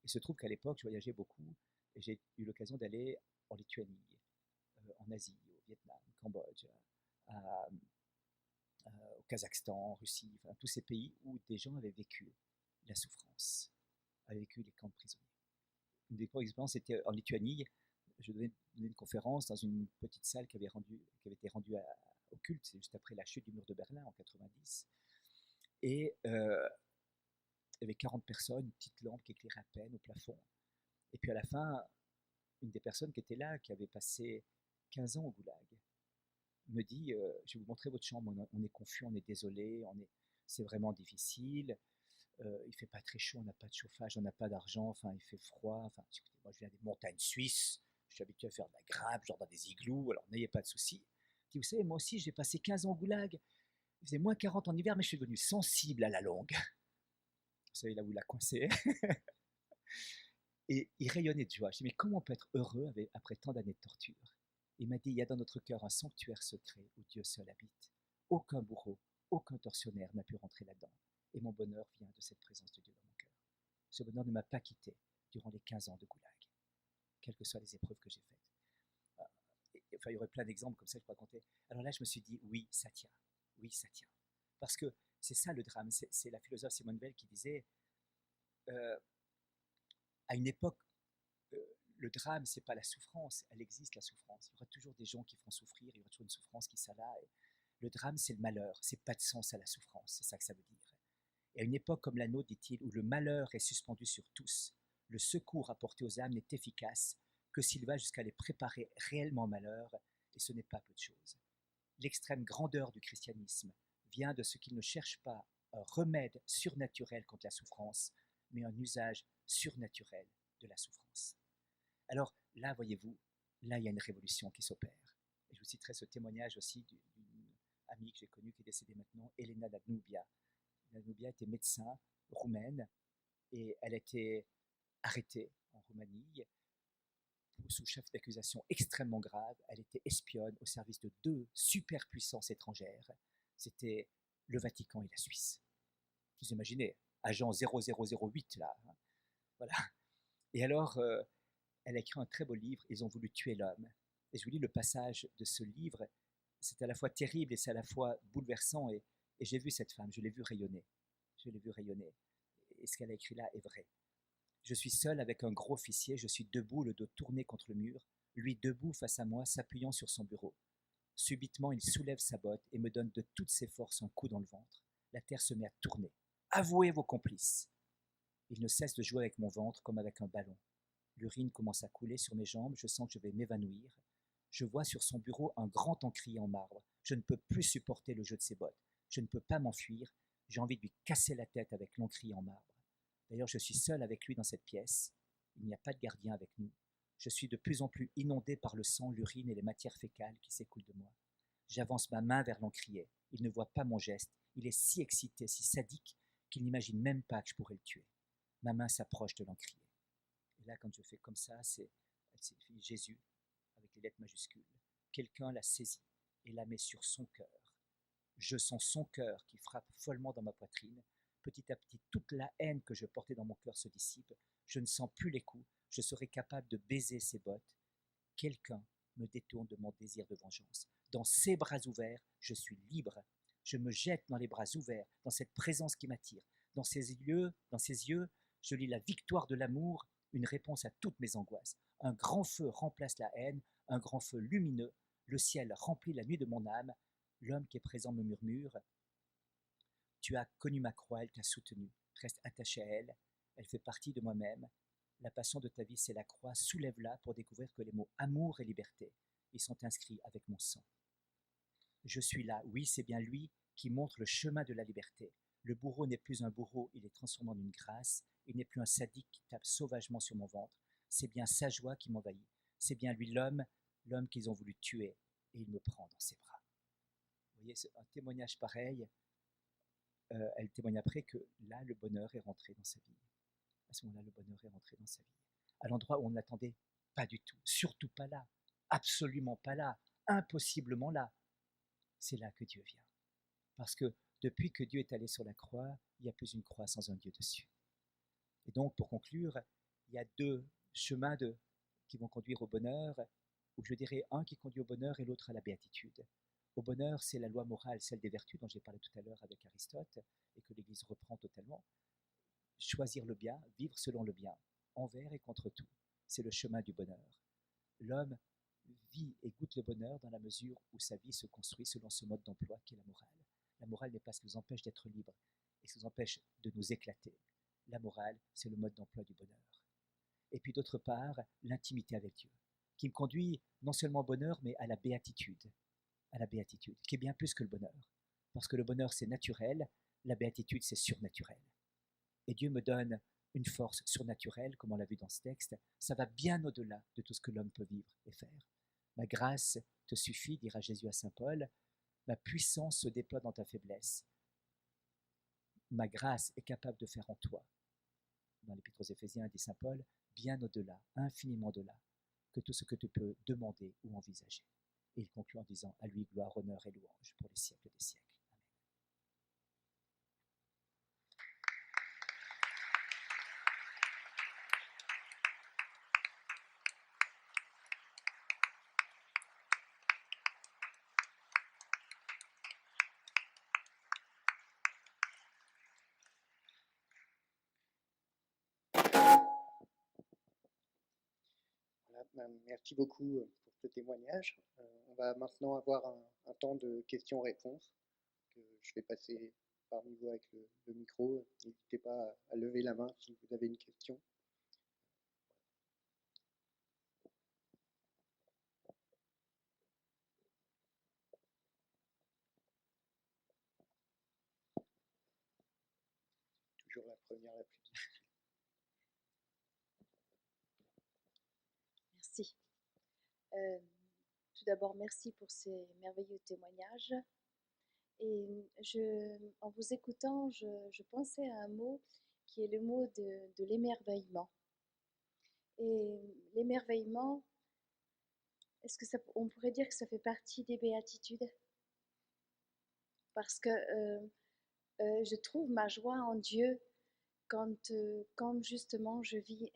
Il se trouve qu'à l'époque, je voyageais beaucoup et j'ai eu l'occasion d'aller en Lituanie, en Asie, au Vietnam, au Cambodge, à- au Kazakhstan, en Russie, enfin, tous ces pays où des gens avaient vécu la souffrance, avaient vécu les camps de prisonniers. Une des premières expériences était en Lituanie. Je devais donner une conférence dans une petite salle qui avait été rendue au culte, c'est juste après la chute du mur de Berlin en 90. Et il y avait 40 personnes, une petite lampe qui éclairait à peine au plafond. Et puis à la fin, une des personnes qui était là, qui avait passé 15 ans au goulag, me dit je vais vous montrer votre chambre, on est confus, on est désolé, c'est vraiment difficile, il fait pas très chaud, on n'a pas de chauffage, on n'a pas d'argent, enfin il fait froid, enfin écoutez, moi je viens des montagnes suisses, je suis habitué à faire de la grimpe, genre dans des igloos, alors n'ayez pas de soucis. Vous savez, moi aussi j'ai passé 15 ans au goulag, il faisait moins 40 en hiver, mais je suis devenu sensible à la langue. Vous savez là où il a coincé. Et il rayonnait de joie. Je dis, mais comment on peut être heureux après tant d'années de torture? Il m'a dit, il y a dans notre cœur un sanctuaire secret où Dieu seul habite. Aucun bourreau, aucun tortionnaire n'a pu rentrer là-dedans. Et mon bonheur vient de cette présence de Dieu dans mon cœur. Ce bonheur ne m'a pas quitté durant les 15 ans de goulag, quelles que soient les épreuves que j'ai faites. Ah, enfin, il y aurait plein d'exemples comme ça que je peux raconter. Alors là, je me suis dit, oui, ça tient. Oui, ça tient. Parce que c'est ça le drame. C'est la philosophe Simone Veil qui disait, euh, à une époque, le drame, c'est pas la souffrance, elle existe la souffrance. Il y aura toujours des gens qui feront souffrir, il y aura toujours une souffrance qui sera là. Le drame, c'est le malheur, c'est pas de sens à la souffrance, c'est ça que ça veut dire. Et à une époque comme la nôtre, dit-il, où le malheur est suspendu sur tous, le secours apporté aux âmes n'est efficace que s'il va jusqu'à les préparer réellement au malheur, et ce n'est pas peu de choses. L'extrême grandeur du christianisme vient de ce qu'il ne cherche pas un remède surnaturel contre la souffrance, mais un usage surnaturel de la souffrance. Alors là, voyez-vous, là, il y a une révolution qui s'opère. Et je vous citerai ce témoignage aussi d'une amie que j'ai connue qui est décédée maintenant, Elena Dagnubia. Dagnubia était médecin roumaine et elle a été arrêtée en Roumanie sous chef d'accusation extrêmement grave. Elle était espionne au service de deux superpuissances étrangères. C'était le Vatican et la Suisse. Vous imaginez, agent 0008 là. Hein, voilà. Et alors, elle a écrit un très beau livre, Ils ont voulu tuer l'homme. Et je vous lis le passage de ce livre, c'est à la fois terrible et c'est à la fois bouleversant. Et j'ai vu cette femme, je l'ai vue rayonner. Je l'ai vue rayonner. Et ce qu'elle a écrit là est vrai. Je suis seul avec un gros officier, je suis debout, le dos tourné contre le mur, lui debout face à moi, s'appuyant sur son bureau. Subitement, il soulève sa botte et me donne de toutes ses forces un coup dans le ventre. La terre se met à tourner. Avouez vos complices. Il ne cesse de jouer avec mon ventre comme avec un ballon. L'urine commence à couler sur mes jambes, je sens que je vais m'évanouir. Je vois sur son bureau un grand encrier en marbre. Je ne peux plus supporter le jeu de ses bottes. Je ne peux pas m'enfuir. J'ai envie de lui casser la tête avec l'encrier en marbre. D'ailleurs, je suis seul avec lui dans cette pièce. Il n'y a pas de gardien avec nous. Je suis de plus en plus inondé par le sang, l'urine et les matières fécales qui s'écoulent de moi. J'avance ma main vers l'encrier. Il ne voit pas mon geste. Il est si excité, si sadique, qu'il n'imagine même pas que je pourrais le tuer. Ma main s'approche de l'encrier. Et là, quand je fais comme ça, c'est Jésus, avec les lettres majuscules. Quelqu'un la saisit et la met sur son cœur. Je sens son cœur qui frappe follement dans ma poitrine. Petit à petit, toute la haine que je portais dans mon cœur se dissipe. Je ne sens plus les coups. Je serai capable de baiser ses bottes. Quelqu'un me détourne de mon désir de vengeance. Dans ses bras ouverts, je suis libre. Je me jette dans les bras ouverts, dans cette présence qui m'attire. Dans ses yeux, je lis la victoire de l'amour, une réponse à toutes mes angoisses. Un grand feu remplace la haine, un grand feu lumineux. Le ciel remplit la nuit de mon âme. L'homme qui est présent me murmure: tu as connu ma croix, elle t'a soutenu. Reste attaché à elle. Elle fait partie de moi-même. La passion de ta vie, c'est la croix. Soulève-la pour découvrir que les mots amour et liberté, ils sont inscrits avec mon sang. Je suis là, oui, c'est bien lui qui montre le chemin de la liberté. Le bourreau n'est plus un bourreau, il est transformé en une grâce. Il n'est plus un sadique qui tape sauvagement sur mon ventre. C'est bien sa joie qui m'envahit. C'est bien lui l'homme qu'ils ont voulu tuer, et il me prend dans ses bras. Vous voyez, un témoignage pareil, elle témoigne après que là, le bonheur est rentré dans sa vie. À ce moment-là, le bonheur est rentré dans sa vie. À l'endroit où on ne l'attendait pas du tout, surtout pas là, absolument pas là, impossiblement là. C'est là que Dieu vient. Parce que depuis que Dieu est allé sur la croix, il n'y a plus une croix sans un Dieu dessus. Et donc, pour conclure, il y a deux chemins qui vont conduire au bonheur, ou je dirais un qui conduit au bonheur et l'autre à la béatitude. Au bonheur, c'est la loi morale, celle des vertus dont j'ai parlé tout à l'heure avec Aristote et que l'Église reprend totalement. Choisir le bien, vivre selon le bien, envers et contre tout. C'est le chemin du bonheur. L'homme vit et goûte le bonheur dans la mesure où sa vie se construit selon ce mode d'emploi qu'est la morale. La morale n'est pas ce qui nous empêche d'être libres et ce qui nous empêche de nous éclater. La morale, c'est le mode d'emploi du bonheur. Et puis d'autre part, l'intimité avec Dieu, qui me conduit non seulement au bonheur, mais à la béatitude, qui est bien plus que le bonheur. Parce que le bonheur, c'est naturel, la béatitude, c'est surnaturel. Et Dieu me donne une force surnaturelle, comme on l'a vu dans ce texte. Ça va bien au-delà de tout ce que l'homme peut vivre et faire. Ma grâce te suffit, dira Jésus à saint Paul. Ma puissance se déploie dans ta faiblesse. Ma grâce est capable de faire en toi, dans l'Épître aux Éphésiens, dit saint Paul, bien au-delà, infiniment au-delà, que tout ce que tu peux demander ou envisager. Et il conclut en disant, à lui gloire, honneur et louange pour les siècles des siècles. Voilà, merci beaucoup pour ce témoignage. On va maintenant avoir un temps de questions-réponses. Je vais passer parmi vous avec le micro. N'hésitez pas à lever la main si vous avez une question. Toujours la première la plus difficile. Merci. Tout d'abord, merci pour ces merveilleux témoignages. Et en vous écoutant, je pensais à un mot qui est le mot de l'émerveillement. Et l'émerveillement, est-ce que on pourrait dire que ça fait partie des béatitudes? Parce que je trouve ma joie en Dieu quand justement je vis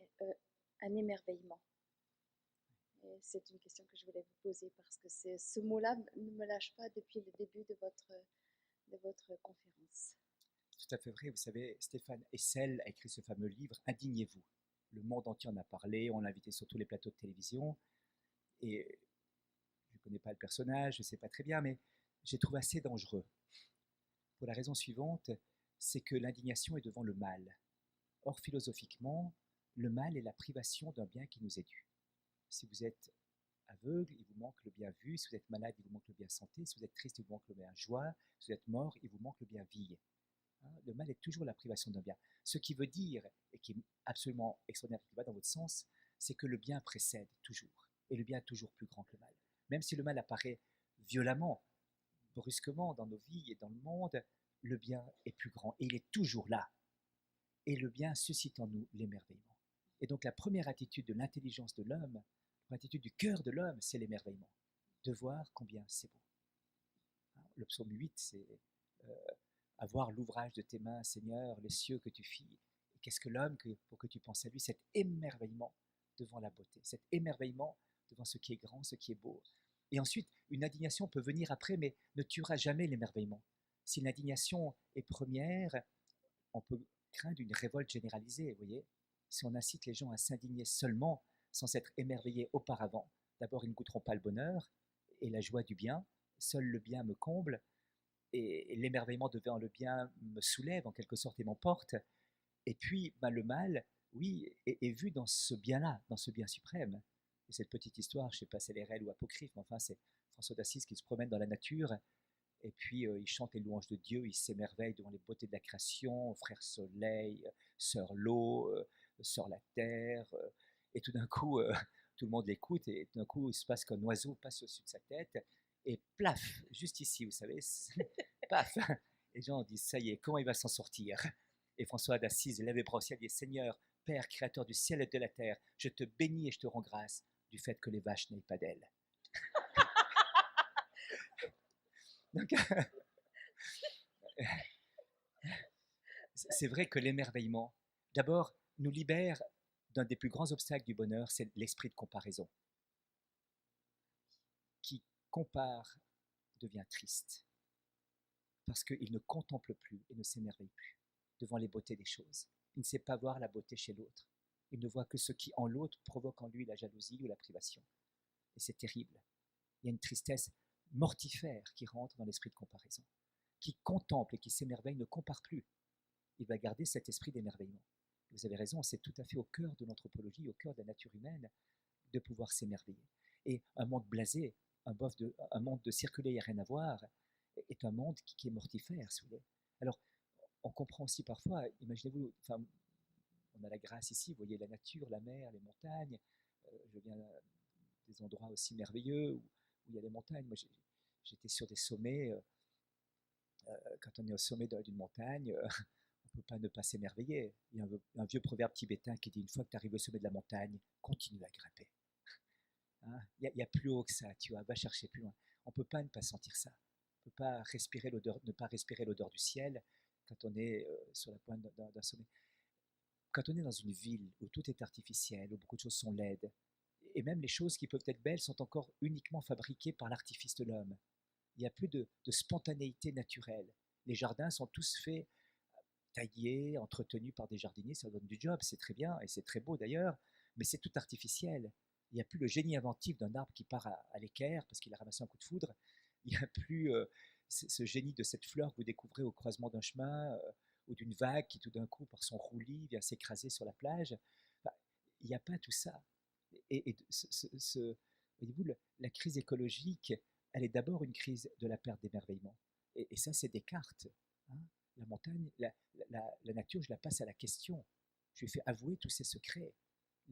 un émerveillement. Et c'est une question que je voulais vous poser parce que ce mot-là ne me lâche pas depuis le début de votre conférence. Tout à fait vrai. Vous savez, Stéphane Hessel a écrit ce fameux livre « Indignez-vous ». Le monde entier en a parlé, on l'a invité sur tous les plateaux de télévision. Et je ne connais pas le personnage, je ne sais pas très bien, mais j'ai trouvé assez dangereux. Pour la raison suivante, c'est que l'indignation est devant le mal. Or, philosophiquement, le mal est la privation d'un bien qui nous est dû. Si vous êtes aveugle, il vous manque le bien vu. Si vous êtes malade, il vous manque le bien santé. Si vous êtes triste, il vous manque le bien joie. Si vous êtes mort, il vous manque le bien vie. Le mal est toujours la privation d'un bien. Ce qui veut dire, et qui est absolument extraordinaire, qui va dans votre sens, c'est que le bien précède toujours. Et le bien est toujours plus grand que le mal. Même si le mal apparaît violemment, brusquement dans nos vies et dans le monde, le bien est plus grand. Et il est toujours là. Et le bien suscite en nous l'émerveillement. Et donc la première attitude de l'intelligence de l'homme, l'attitude du cœur de l'homme, c'est l'émerveillement. De voir combien c'est beau. Le psaume 8, c'est avoir l'ouvrage de tes mains, Seigneur, les cieux que tu fis. Et qu'est-ce que l'homme pour que tu penses à lui? Cet émerveillement devant la beauté, cet émerveillement devant ce qui est grand, ce qui est beau. Et ensuite, une indignation peut venir après, mais ne tuera jamais l'émerveillement. Si l'indignation est première, on peut craindre une révolte généralisée, vous voyez. Si on incite les gens à s'indigner seulement, sans s'être émerveillés auparavant, d'abord ils ne goûteront pas le bonheur et la joie du bien. Seul le bien me comble, et l'émerveillement devant le bien me soulève en quelque sorte et m'emporte. Et puis le mal, oui, est vu dans ce bien-là, dans ce bien suprême. Et cette petite histoire, je ne sais pas si elle est réelle ou apocryphe, mais enfin c'est François d'Assise qui se promène dans la nature, et puis il chante les louanges de Dieu, il s'émerveille devant les beautés de la création, frère soleil, sœur l'eau, sœur la terre, et tout d'un coup, tout le monde l'écoute, et tout d'un coup, il se passe qu'un oiseau passe au-dessus de sa tête, et plaf, juste ici, vous savez, paf, les gens disent, ça y est, comment il va s'en sortir? Et François d'Assise lève les bras au ciel et dit, Seigneur, Père, Créateur du ciel et de la terre, je te bénis et je te rends grâce du fait que les vaches n'aient pas d'ailes. Donc, c'est vrai que l'émerveillement, d'abord, nous libère d'un des plus grands obstacles du bonheur, c'est l'esprit de comparaison. Qui compare devient triste, parce qu'il ne contemple plus et ne s'émerveille plus devant les beautés des choses. Il ne sait pas voir la beauté chez l'autre. Il ne voit que ce qui en l'autre provoque en lui la jalousie ou la privation. Et c'est terrible. Il y a une tristesse mortifère qui rentre dans l'esprit de comparaison. Qui contemple et qui s'émerveille ne compare plus. Il va garder cet esprit d'émerveillement. Vous avez raison, c'est tout à fait au cœur de l'anthropologie, au cœur de la nature humaine, de pouvoir s'émerveiller. Et un monde blasé, un monde de circuler, il n'y a rien à voir, est un monde qui est mortifère, si vous voulez. Alors, on comprend aussi parfois, imaginez-vous, enfin, on a la grâce ici, vous voyez la nature, la mer, les montagnes. Je viens des endroits aussi merveilleux où il y a des montagnes. Moi, j'étais sur des sommets. Quand on est au sommet d'une montagne, on ne peut pas ne pas s'émerveiller. Il y a un vieux proverbe tibétain qui dit: une fois que tu arrives au sommet de la montagne, continue à grimper. Hein, il y a plus haut que ça, tu vois, va chercher plus loin. On ne peut pas ne pas sentir ça. On ne peut pas ne pas respirer l'odeur du ciel quand on est sur la pointe d'un sommet. Quand on est dans une ville où tout est artificiel, où beaucoup de choses sont laides, et même les choses qui peuvent être belles sont encore uniquement fabriquées par l'artifice de l'homme. Il n'y a plus de spontanéité naturelle. Les jardins sont tous faits, taillés, entretenus par des jardiniers, ça donne du job, c'est très bien, et c'est très beau d'ailleurs, mais c'est tout artificiel. Il n'y a plus le génie inventif d'un arbre qui part à l'équerre parce qu'il a ramassé un coup de foudre. Il n'y a plus ce génie de cette fleur que vous découvrez au croisement d'un chemin ou d'une vague qui tout d'un coup, par son roulis, vient s'écraser sur la plage. Enfin, il n'y a pas tout ça. Et voyez-vous, la crise écologique, elle est d'abord une crise de la perte d'émerveillement. Et ça, c'est Descartes. Hein. La montagne, la nature, je la passe à la question. Je lui ai fait avouer tous ses secrets.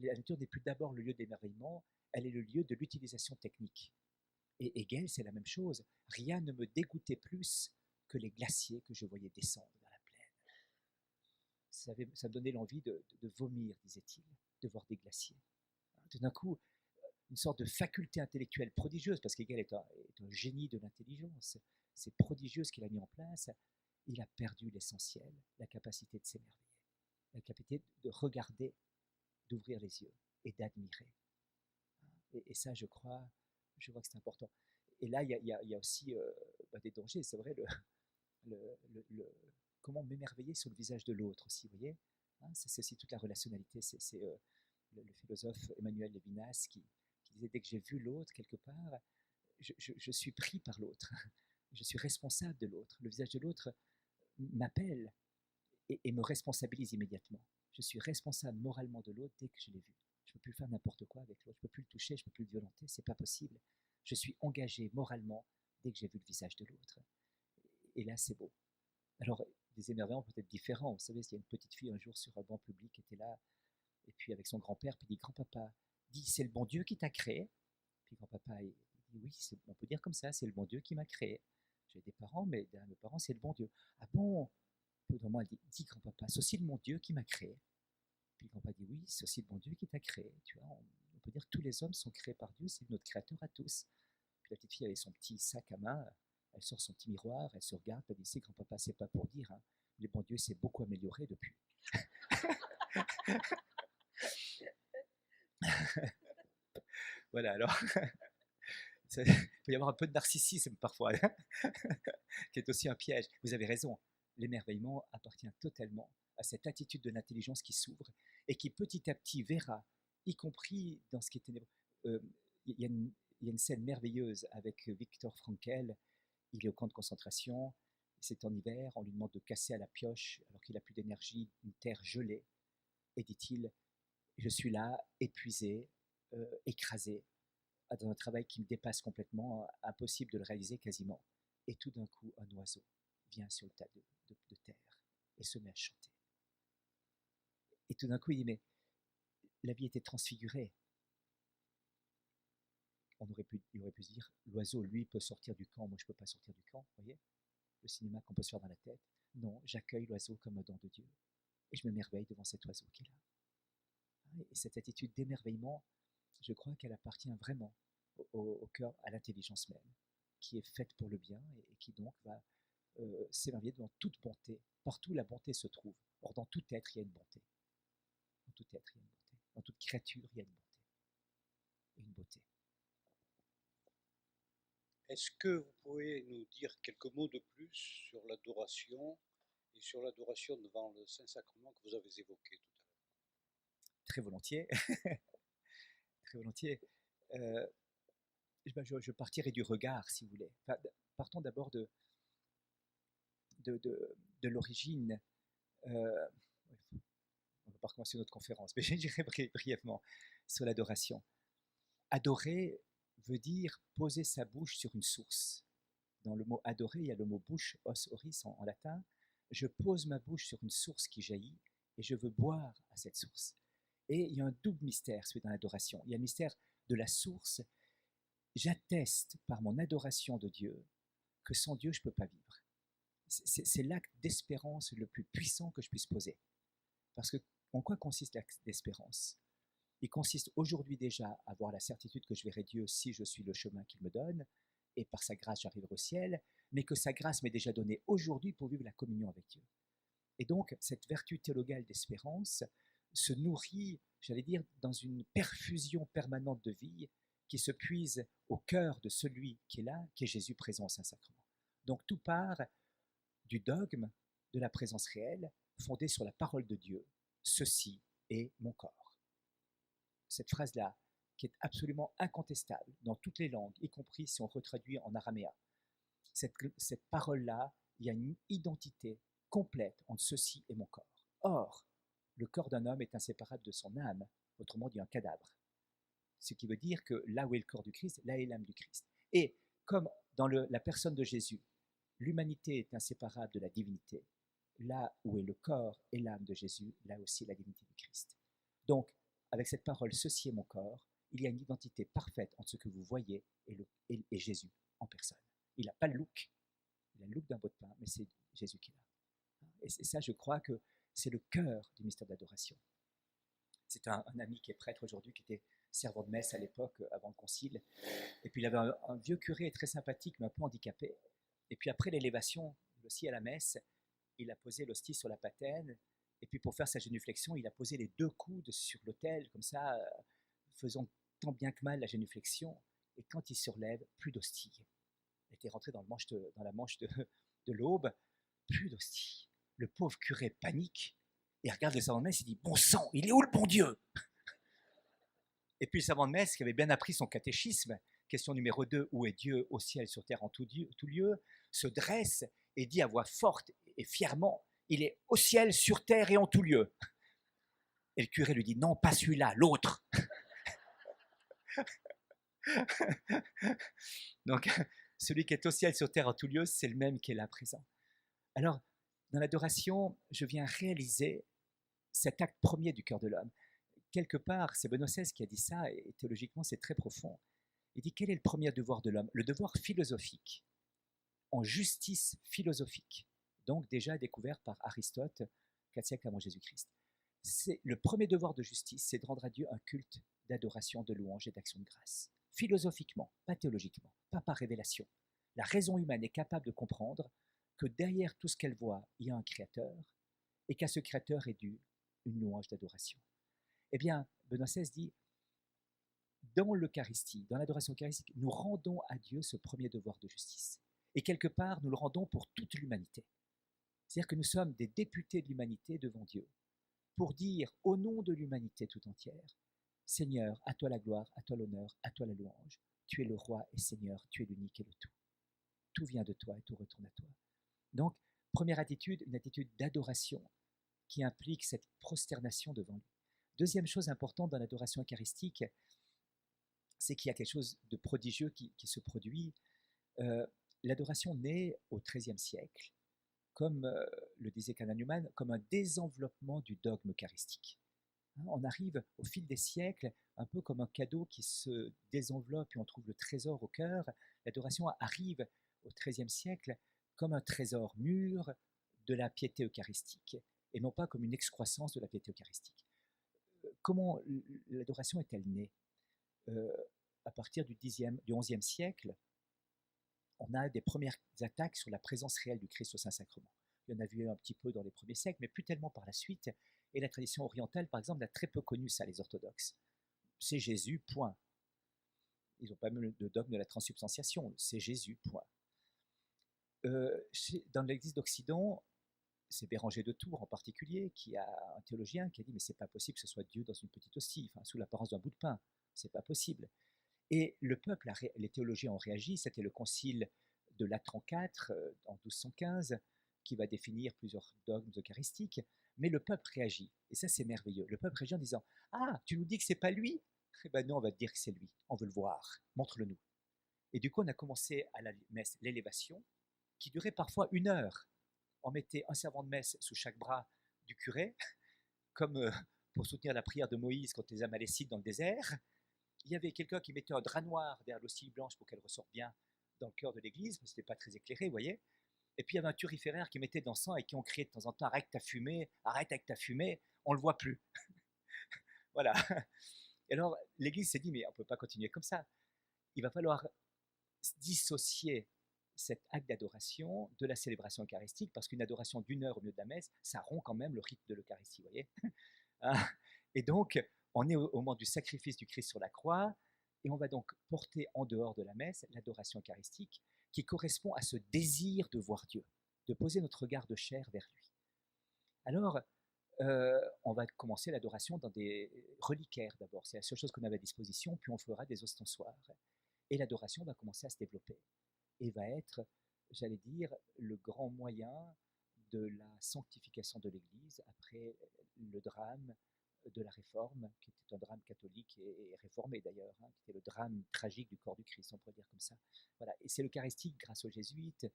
La nature n'est plus d'abord le lieu d'émerveillement, elle est le lieu de l'utilisation technique. Et Hegel, c'est la même chose. Rien ne me dégoûtait plus que les glaciers que je voyais descendre vers la plaine. Ça me donnait l'envie de vomir, disait-il, de voir des glaciers. Tout d'un coup, une sorte de faculté intellectuelle prodigieuse, parce qu'Hegel est un génie de l'intelligence, c'est prodigieux ce qu'il a mis en place. Il a perdu l'essentiel, la capacité de s'émerveiller, la capacité de regarder, d'ouvrir les yeux et d'admirer. Et ça, je crois que c'est important. Et là, il y a aussi des dangers, c'est vrai, comment m'émerveiller sur le visage de l'autre aussi, vous voyez. Hein, c'est aussi toute la relationnalité. C'est le philosophe Emmanuel Levinas qui disait: dès que j'ai vu l'autre quelque part, je suis pris par l'autre. Je suis responsable de l'autre. Le visage de l'autre m'appelle et me responsabilise immédiatement. Je suis responsable moralement de l'autre dès que je l'ai vu. Je ne peux plus faire n'importe quoi avec l'autre. Je ne peux plus le toucher, je ne peux plus le violenter. C'est pas possible. Je suis engagé moralement dès que j'ai vu le visage de l'autre. Et là, c'est beau. Alors, des émerveillements peut-être différents. Vous savez, il y a une petite fille un jour sur un banc public qui était là, et puis avec son grand-père, puis il dit: grand-papa, dis, c'est le bon Dieu qui t'a créé? Puis grand-papa, il dit: oui, on peut dire comme ça, c'est le bon Dieu qui m'a créé. J'ai des parents, mais derrière mes parents, c'est le bon Dieu. Ah bon? Peu dans moi, elle dit: dis, grand-papa, c'est aussi le bon Dieu qui m'a créé. Puis grand-papa dit: oui, c'est aussi le bon Dieu qui t'a créé. Tu vois, on peut dire que tous les hommes sont créés par Dieu, c'est notre créateur à tous. Puis la petite fille avait son petit sac à main, elle sort son petit miroir, elle se regarde, elle dit: c'est grand-papa, c'est pas pour dire, hein, le bon Dieu s'est beaucoup amélioré depuis. Voilà, alors, il peut y avoir un peu de narcissisme parfois, qui est aussi un piège. Vous avez raison, l'émerveillement appartient totalement à cette attitude de l'intelligence qui s'ouvre et qui petit à petit verra, y compris dans ce qui est ténébreux. Il y a une scène merveilleuse avec Viktor Frankl. Il est au camp de concentration, c'est en hiver, on lui demande de casser à la pioche alors qu'il n'a plus d'énergie, une terre gelée, et dit-il: je suis là, épuisé, écrasé, dans un travail qui me dépasse complètement, impossible de le réaliser quasiment. Et tout d'un coup, un oiseau vient sur le tas de terre et se met à chanter. Et tout d'un coup, il dit: mais la vie était transfigurée. Il aurait pu se dire: l'oiseau, lui, peut sortir du camp, moi je ne peux pas sortir du camp, vous voyez, le cinéma qu'on peut se faire dans la tête. Non, j'accueille l'oiseau comme un don de Dieu. Et je m'émerveille devant cet oiseau qui est là. Et cette attitude d'émerveillement, je crois qu'elle appartient vraiment au cœur, à l'intelligence même, qui est faite pour le bien et qui donc va s'émerveiller devant toute bonté. Partout la bonté se trouve. Or, dans tout être, il y a une bonté. Dans tout être, il y a une bonté. Dans toute créature, il y a une bonté et une beauté. Est-ce que vous pouvez nous dire quelques mots de plus sur l'adoration et sur l'adoration devant le Saint-Sacrement que vous avez évoqué tout à l'heure? Très volontiers. Très volontiers. Je partirai du regard, si vous voulez. Enfin, partons d'abord de l'origine. On ne va pas recommencer notre conférence, mais je dirais brièvement sur l'adoration. Adorer veut dire poser sa bouche sur une source. Dans le mot adorer, il y a le mot bouche, os oris en latin. Je pose ma bouche sur une source qui jaillit et je veux boire à cette source. Et il y a un double mystère, celui dans l'adoration. Il y a le mystère de la source. J'atteste par mon adoration de Dieu que sans Dieu, je ne peux pas vivre. C'est l'acte d'espérance le plus puissant que je puisse poser. Parce que en quoi consiste l'acte d'espérance? Il consiste aujourd'hui déjà à avoir la certitude que je verrai Dieu si je suis le chemin qu'il me donne, et par sa grâce j'arriverai au ciel, mais que sa grâce m'est déjà donnée aujourd'hui pour vivre la communion avec Dieu. Et donc, cette vertu théologale d'espérance se nourrit, j'allais dire, dans une perfusion permanente de vie qui se puise au cœur de celui qui est là, qui est Jésus présent au Saint-Sacrement. Donc, tout part du dogme de la présence réelle, fondée sur la parole de Dieu. Ceci est mon corps. Cette phrase-là, qui est absolument incontestable dans toutes les langues, y compris si on retraduit en araméen. Cette parole-là, il y a une identité complète entre ceci et mon corps. Or, le corps d'un homme est inséparable de son âme, autrement dit un cadavre. Ce qui veut dire que là où est le corps du Christ, là est l'âme du Christ. Et comme dans la personne de Jésus, l'humanité est inséparable de la divinité, là où est le corps et l'âme de Jésus, là aussi la divinité du Christ. Donc, avec cette parole, ceci est mon corps, il y a une identité parfaite entre ce que vous voyez et Jésus en personne. Il n'a pas le look, il a le look d'un bout de pain, mais c'est Jésus qui l'a. Et ça, je crois que c'est le cœur du mystère d'adoration. C'est un ami qui est prêtre aujourd'hui, qui était servant de messe à l'époque, avant le concile. Et puis il avait un vieux curé très sympathique, mais un peu handicapé. Et puis après l'élévation, aussi à la messe, il a posé l'hostie sur la patène. Et puis pour faire sa génuflexion, il a posé les deux coudes sur l'autel, comme ça, faisant tant bien que mal la génuflexion. Et quand il se relève, plus d'hostie. Il était rentré dans la manche de l'aube, plus d'hostie. Le pauvre curé panique et regarde le savant de messe, il dit « Bon sang, il est où le bon Dieu ?» Et puis le savant de messe, qui avait bien appris son catéchisme, question numéro 2, où est Dieu au ciel, sur terre, en tout lieu, se dresse et dit à voix forte et fièrement, il est au ciel, sur terre et en tout lieu. Et le curé lui dit, non, pas celui-là, l'autre. Donc, celui qui est au ciel, sur terre, en tout lieu, c'est le même qui est là présent. Alors, dans l'adoration, je viens réaliser cet acte premier du cœur de l'homme. Quelque part, c'est Benoît XVI qui a dit ça, et théologiquement, c'est très profond. Il dit, quel est le premier devoir de l'homme? Le devoir philosophique, en justice philosophique, donc déjà découvert par Aristote, 4 siècles avant Jésus-Christ. Le premier devoir de justice, c'est de rendre à Dieu un culte d'adoration, de louange et d'action de grâce. Philosophiquement, pas théologiquement, pas par révélation. La raison humaine est capable de comprendre que derrière tout ce qu'elle voit, il y a un créateur, et qu'à ce créateur est due une louange d'adoration. Eh bien, Benoît XVI dit, dans l'Eucharistie, dans l'adoration eucharistique, nous rendons à Dieu ce premier devoir de justice. Et quelque part, nous le rendons pour toute l'humanité. C'est-à-dire que nous sommes des députés de l'humanité devant Dieu, pour dire au nom de l'humanité tout entière, Seigneur, à toi la gloire, à toi l'honneur, à toi la louange, tu es le roi et Seigneur, tu es l'unique et le tout. Tout vient de toi et tout retourne à toi. Donc, première attitude, une attitude d'adoration qui implique cette prosternation devant lui. Deuxième chose importante dans l'adoration eucharistique, c'est qu'il y a quelque chose de prodigieux qui se produit. L'adoration naît au XIIIe siècle, comme le disait Canon Newman, comme un désenveloppement du dogme eucharistique. On arrive au fil des siècles, un peu comme un cadeau qui se désenveloppe et on trouve le trésor au cœur. L'adoration arrive au XIIIe siècle comme un trésor mûr de la piété eucharistique, et non pas comme une excroissance de la piété eucharistique. Comment l'adoration est-elle née? À partir du XIe siècle, on a des premières attaques sur la présence réelle du Christ au Saint-Sacrement. Il y en a eu un petit peu dans les premiers siècles, mais plus tellement par la suite. Et la tradition orientale, par exemple, a très peu connu ça, les orthodoxes. C'est Jésus, point. Ils n'ont pas même de dogme de la transsubstantiation, c'est Jésus, point. Dans l'Église d'Occident, c'est Béranger de Tours en particulier, qui a un théologien qui a dit mais c'est pas possible que ce soit Dieu dans une petite hostie, enfin, sous l'apparence d'un bout de pain, c'est pas possible. Et le peuple, les théologiens ont réagi, c'était le concile de Latran IV en 1215 qui va définir plusieurs dogmes eucharistiques, mais le peuple réagit, et ça c'est merveilleux. Le peuple réagit en disant « Ah, tu nous dis que c'est pas lui ?» Eh ben non, on va te dire que c'est lui, on veut le voir, montre-le nous. Et du coup, on a commencé à la messe l'élévation, qui durait parfois 1 heure. On mettait un servant de messe sous chaque bras du curé, comme pour soutenir la prière de Moïse contre les Amalécites dans le désert. Il y avait quelqu'un qui mettait un drap noir derrière l'hostie blanche pour qu'elle ressorte bien dans le cœur de l'église, mais ce n'était pas très éclairé, vous voyez. Et puis il y avait un turiféraire qui mettait de l'encens et qui on criait de temps en temps « Arrête ta fumée, arrête avec ta fumée », on ne le voit plus. Voilà. Et alors l'église s'est dit « Mais on ne peut pas continuer comme ça. Il va falloir dissocier cet acte d'adoration de la célébration eucharistique, parce qu'une adoration d'1 heure au milieu de la messe, ça rompt quand même le rythme de l'Eucharistie, vous voyez. Et donc, on est au moment du sacrifice du Christ sur la croix, et on va donc porter en dehors de la messe l'adoration eucharistique, qui correspond à ce désir de voir Dieu, de poser notre regard de chair vers lui. Alors, on va commencer l'adoration dans des reliquaires d'abord, c'est la seule chose qu'on avait à disposition, puis on fera des ostensoirs. Et l'adoration va commencer à se développer et va être, j'allais dire, le grand moyen de la sanctification de l'Église après le drame de la Réforme, qui était un drame catholique et réformé d'ailleurs, hein, qui était le drame tragique du corps du Christ, on pourrait dire comme ça. Voilà. Et c'est l'Eucharistie grâce aux jésuites,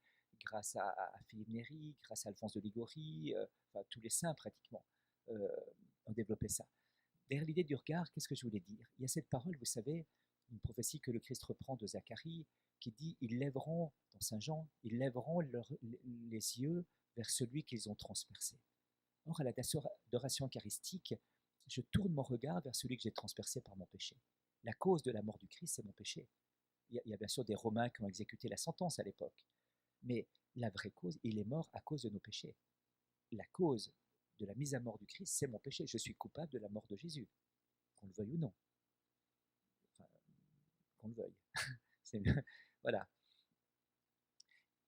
grâce à Philippe Néri, grâce à Alphonse de Liguori, enfin, tous les saints pratiquement ont développé ça. Derrière l'idée du regard, qu'est-ce que je voulais dire? Il y a cette parole, vous savez, une prophétie que le Christ reprend de Zacharie, qui dit « Ils lèveront, dans Saint Jean, ils lèveront les yeux vers celui qu'ils ont transpercé. » Or, à l'adoration eucharistique, je tourne mon regard vers celui que j'ai transpercé par mon péché. La cause de la mort du Christ, c'est mon péché. Il y a bien sûr des Romains qui ont exécuté la sentence à l'époque, mais la vraie cause, il est mort à cause de nos péchés. La cause de la mise à mort du Christ, c'est mon péché. Je suis coupable de la mort de Jésus, qu'on le veuille ou non. Enfin, qu'on le veuille. Voilà.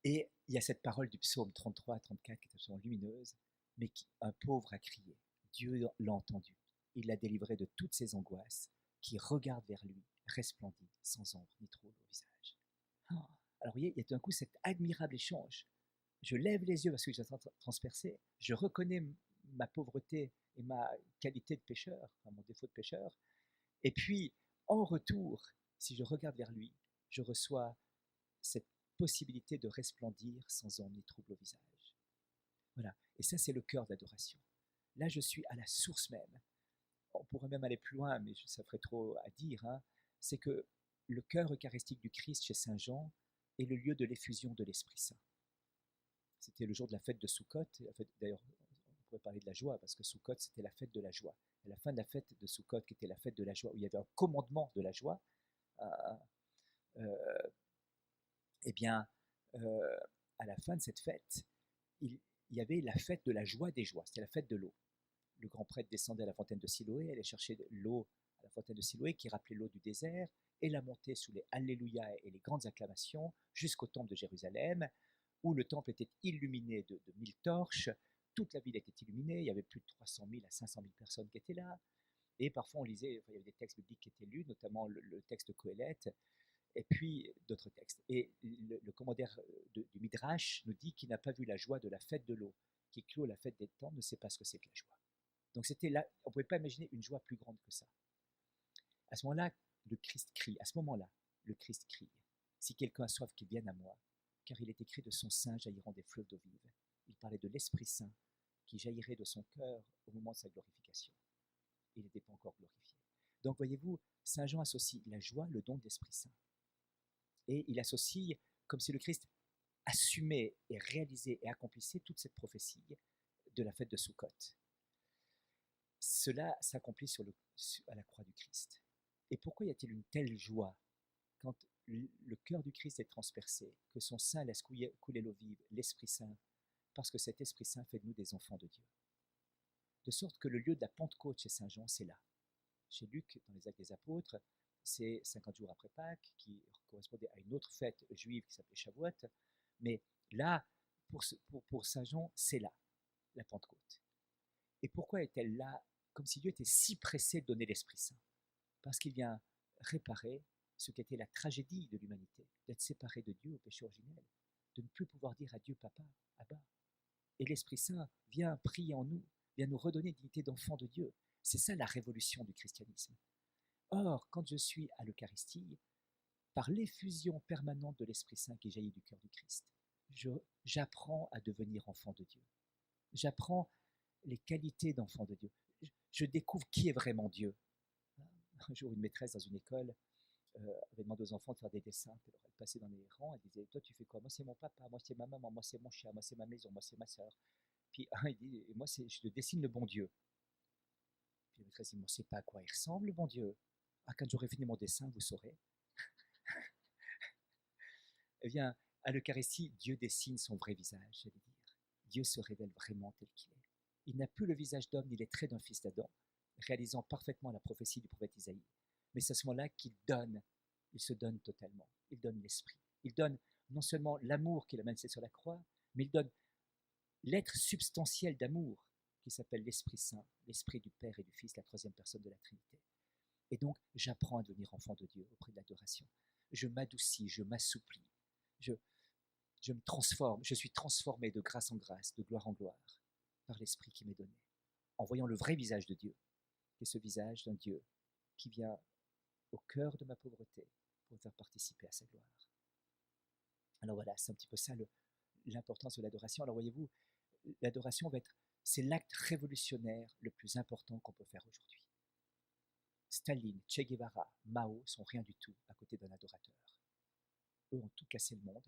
Et il y a cette parole du psaume 33 à 34 qui est absolument lumineuse, mais un pauvre a crié. Dieu l'a entendu. Il l'a délivré de toutes ses angoisses, qui regarde vers lui, resplendit, sans ombre ni trouble au visage. Alors vous voyez, il y a d'un coup cet admirable échange. Je lève les yeux parce que j'ai transpercé, je reconnais ma pauvreté et ma qualité de pécheur, enfin mon défaut de pécheur, et puis en retour, si je regarde vers lui, je reçois cette possibilité de resplendir sans ombre ni trouble au visage. Voilà, et ça c'est le cœur d'adoration. Là je suis à la source même. On pourrait même aller plus loin, mais ça ferait trop à dire, hein. C'est que le cœur eucharistique du Christ chez Saint Jean est le lieu de l'effusion de l'Esprit Saint. C'était le jour de la fête de Soukhot, d'ailleurs on pourrait parler de la joie, parce que Soukhot c'était la fête de la joie. À la fin de la fête de Soukhot, qui était la fête de la joie, où il y avait un commandement de la joie, eh bien, à la fin de cette fête, il y avait la fête de la joie des joies, c'était la fête de l'eau. Le grand prêtre descendait à la fontaine de Siloé, allait chercher l'eau à la fontaine de Siloé, qui rappelait l'eau du désert, et la montait sous les Alléluia et les grandes acclamations jusqu'au temple de Jérusalem, où le temple était illuminé de 1000 torches, toute la ville était illuminée, il y avait plus de 300 000 à 500 000 personnes qui étaient là, et parfois on lisait, il y avait des textes bibliques qui étaient lus, notamment le texte de Coëlette, et puis d'autres textes. Et le commentaire du Midrash nous dit qu'il n'a pas vu la joie de la fête de l'eau, qui clôt la fête des temps, ne sait pas ce que c'est que la joie. Donc c'était là, on ne pouvait pas imaginer une joie plus grande que ça. À ce moment-là, le Christ crie. À ce moment-là, le Christ crie. Si quelqu'un a soif, qu'il vienne à moi, car il est écrit de son sein jailliront des fleuves d'eau vive. Il parlait de l'Esprit Saint qui jaillirait de son cœur au moment de sa glorification. Il n'était pas encore glorifié. Donc voyez-vous, Saint Jean associe la joie, le don de l'Esprit Saint. Et il associe, comme si le Christ assumait et réalisait et accomplissait toute cette prophétie de la fête de Soukhot. Cela s'accomplit à la croix du Christ. Et pourquoi y a-t-il une telle joie quand le cœur du Christ est transpercé, que son sein laisse couler l'eau vive, l'Esprit Saint, parce que cet Esprit Saint fait de nous des enfants de Dieu. De sorte que le lieu de la Pentecôte chez Saint Jean, c'est là. Chez Luc, dans les Actes des Apôtres, c'est 50 jours après Pâques, qui correspondait à une autre fête juive qui s'appelait Shavuot. Mais là, pour Saint Jean, c'est là, la Pentecôte. Et pourquoi est-elle là, comme si Dieu était si pressé de donner l'Esprit Saint? Parce qu'il vient réparer ce qu'était la tragédie de l'humanité, d'être séparé de Dieu au péché originel, de ne plus pouvoir dire à Dieu Papa, Abba. Et l'Esprit Saint vient prier en nous, vient nous redonner dignité d'enfant de Dieu. C'est ça la révolution du christianisme. Or, quand je suis à l'Eucharistie, par l'effusion permanente de l'Esprit Saint qui jaillit du cœur du Christ, j'apprends à devenir enfant de Dieu. J'apprends les qualités d'enfant de Dieu. Je découvre qui est vraiment Dieu. Un jour, une maîtresse dans une école avait demandé aux enfants de faire des dessins. Alors, elle passait dans les rangs, elle disait « Toi, tu fais quoi? Moi, c'est mon papa, moi, c'est ma maman, moi, c'est mon chien, moi, c'est ma maison, moi, c'est ma sœur. » Puis un, il dit « Moi, je te dessine le bon Dieu. » Puis la maîtresse dit « Moi, je ne sais pas à quoi il ressemble, le bon Dieu. Ah, quand j'aurai fini mon dessin, vous saurez. » Eh bien, à l'Eucharistie, Dieu dessine son vrai visage, j'allais dire. Dieu se révèle vraiment tel qu'il est. Il n'a plus le visage d'homme ni les traits d'un fils d'Adam, réalisant parfaitement la prophétie du prophète Isaïe. Mais c'est à ce moment-là qu'il donne, il se donne totalement, il donne l'esprit. Il donne non seulement l'amour qu'il a manifesté sur la croix, mais il donne l'être substantiel d'amour qui s'appelle l'Esprit Saint, l'Esprit du Père et du Fils, la troisième personne de la Trinité. Et donc, j'apprends à devenir enfant de Dieu auprès de l'adoration. Je m'adoucis, je m'assouplis, je me transforme, je suis transformé de grâce en grâce, de gloire en gloire, par l'Esprit qui m'est donné, en voyant le vrai visage de Dieu, qui est ce visage d'un Dieu qui vient au cœur de ma pauvreté pour me faire participer à sa gloire. Alors voilà, c'est un petit peu ça l'importance de l'adoration. Alors voyez-vous, l'adoration c'est l'acte révolutionnaire le plus important qu'on peut faire aujourd'hui. Staline, Che Guevara, Mao sont rien du tout à côté d'un adorateur. Eux ont tout cassé le monde.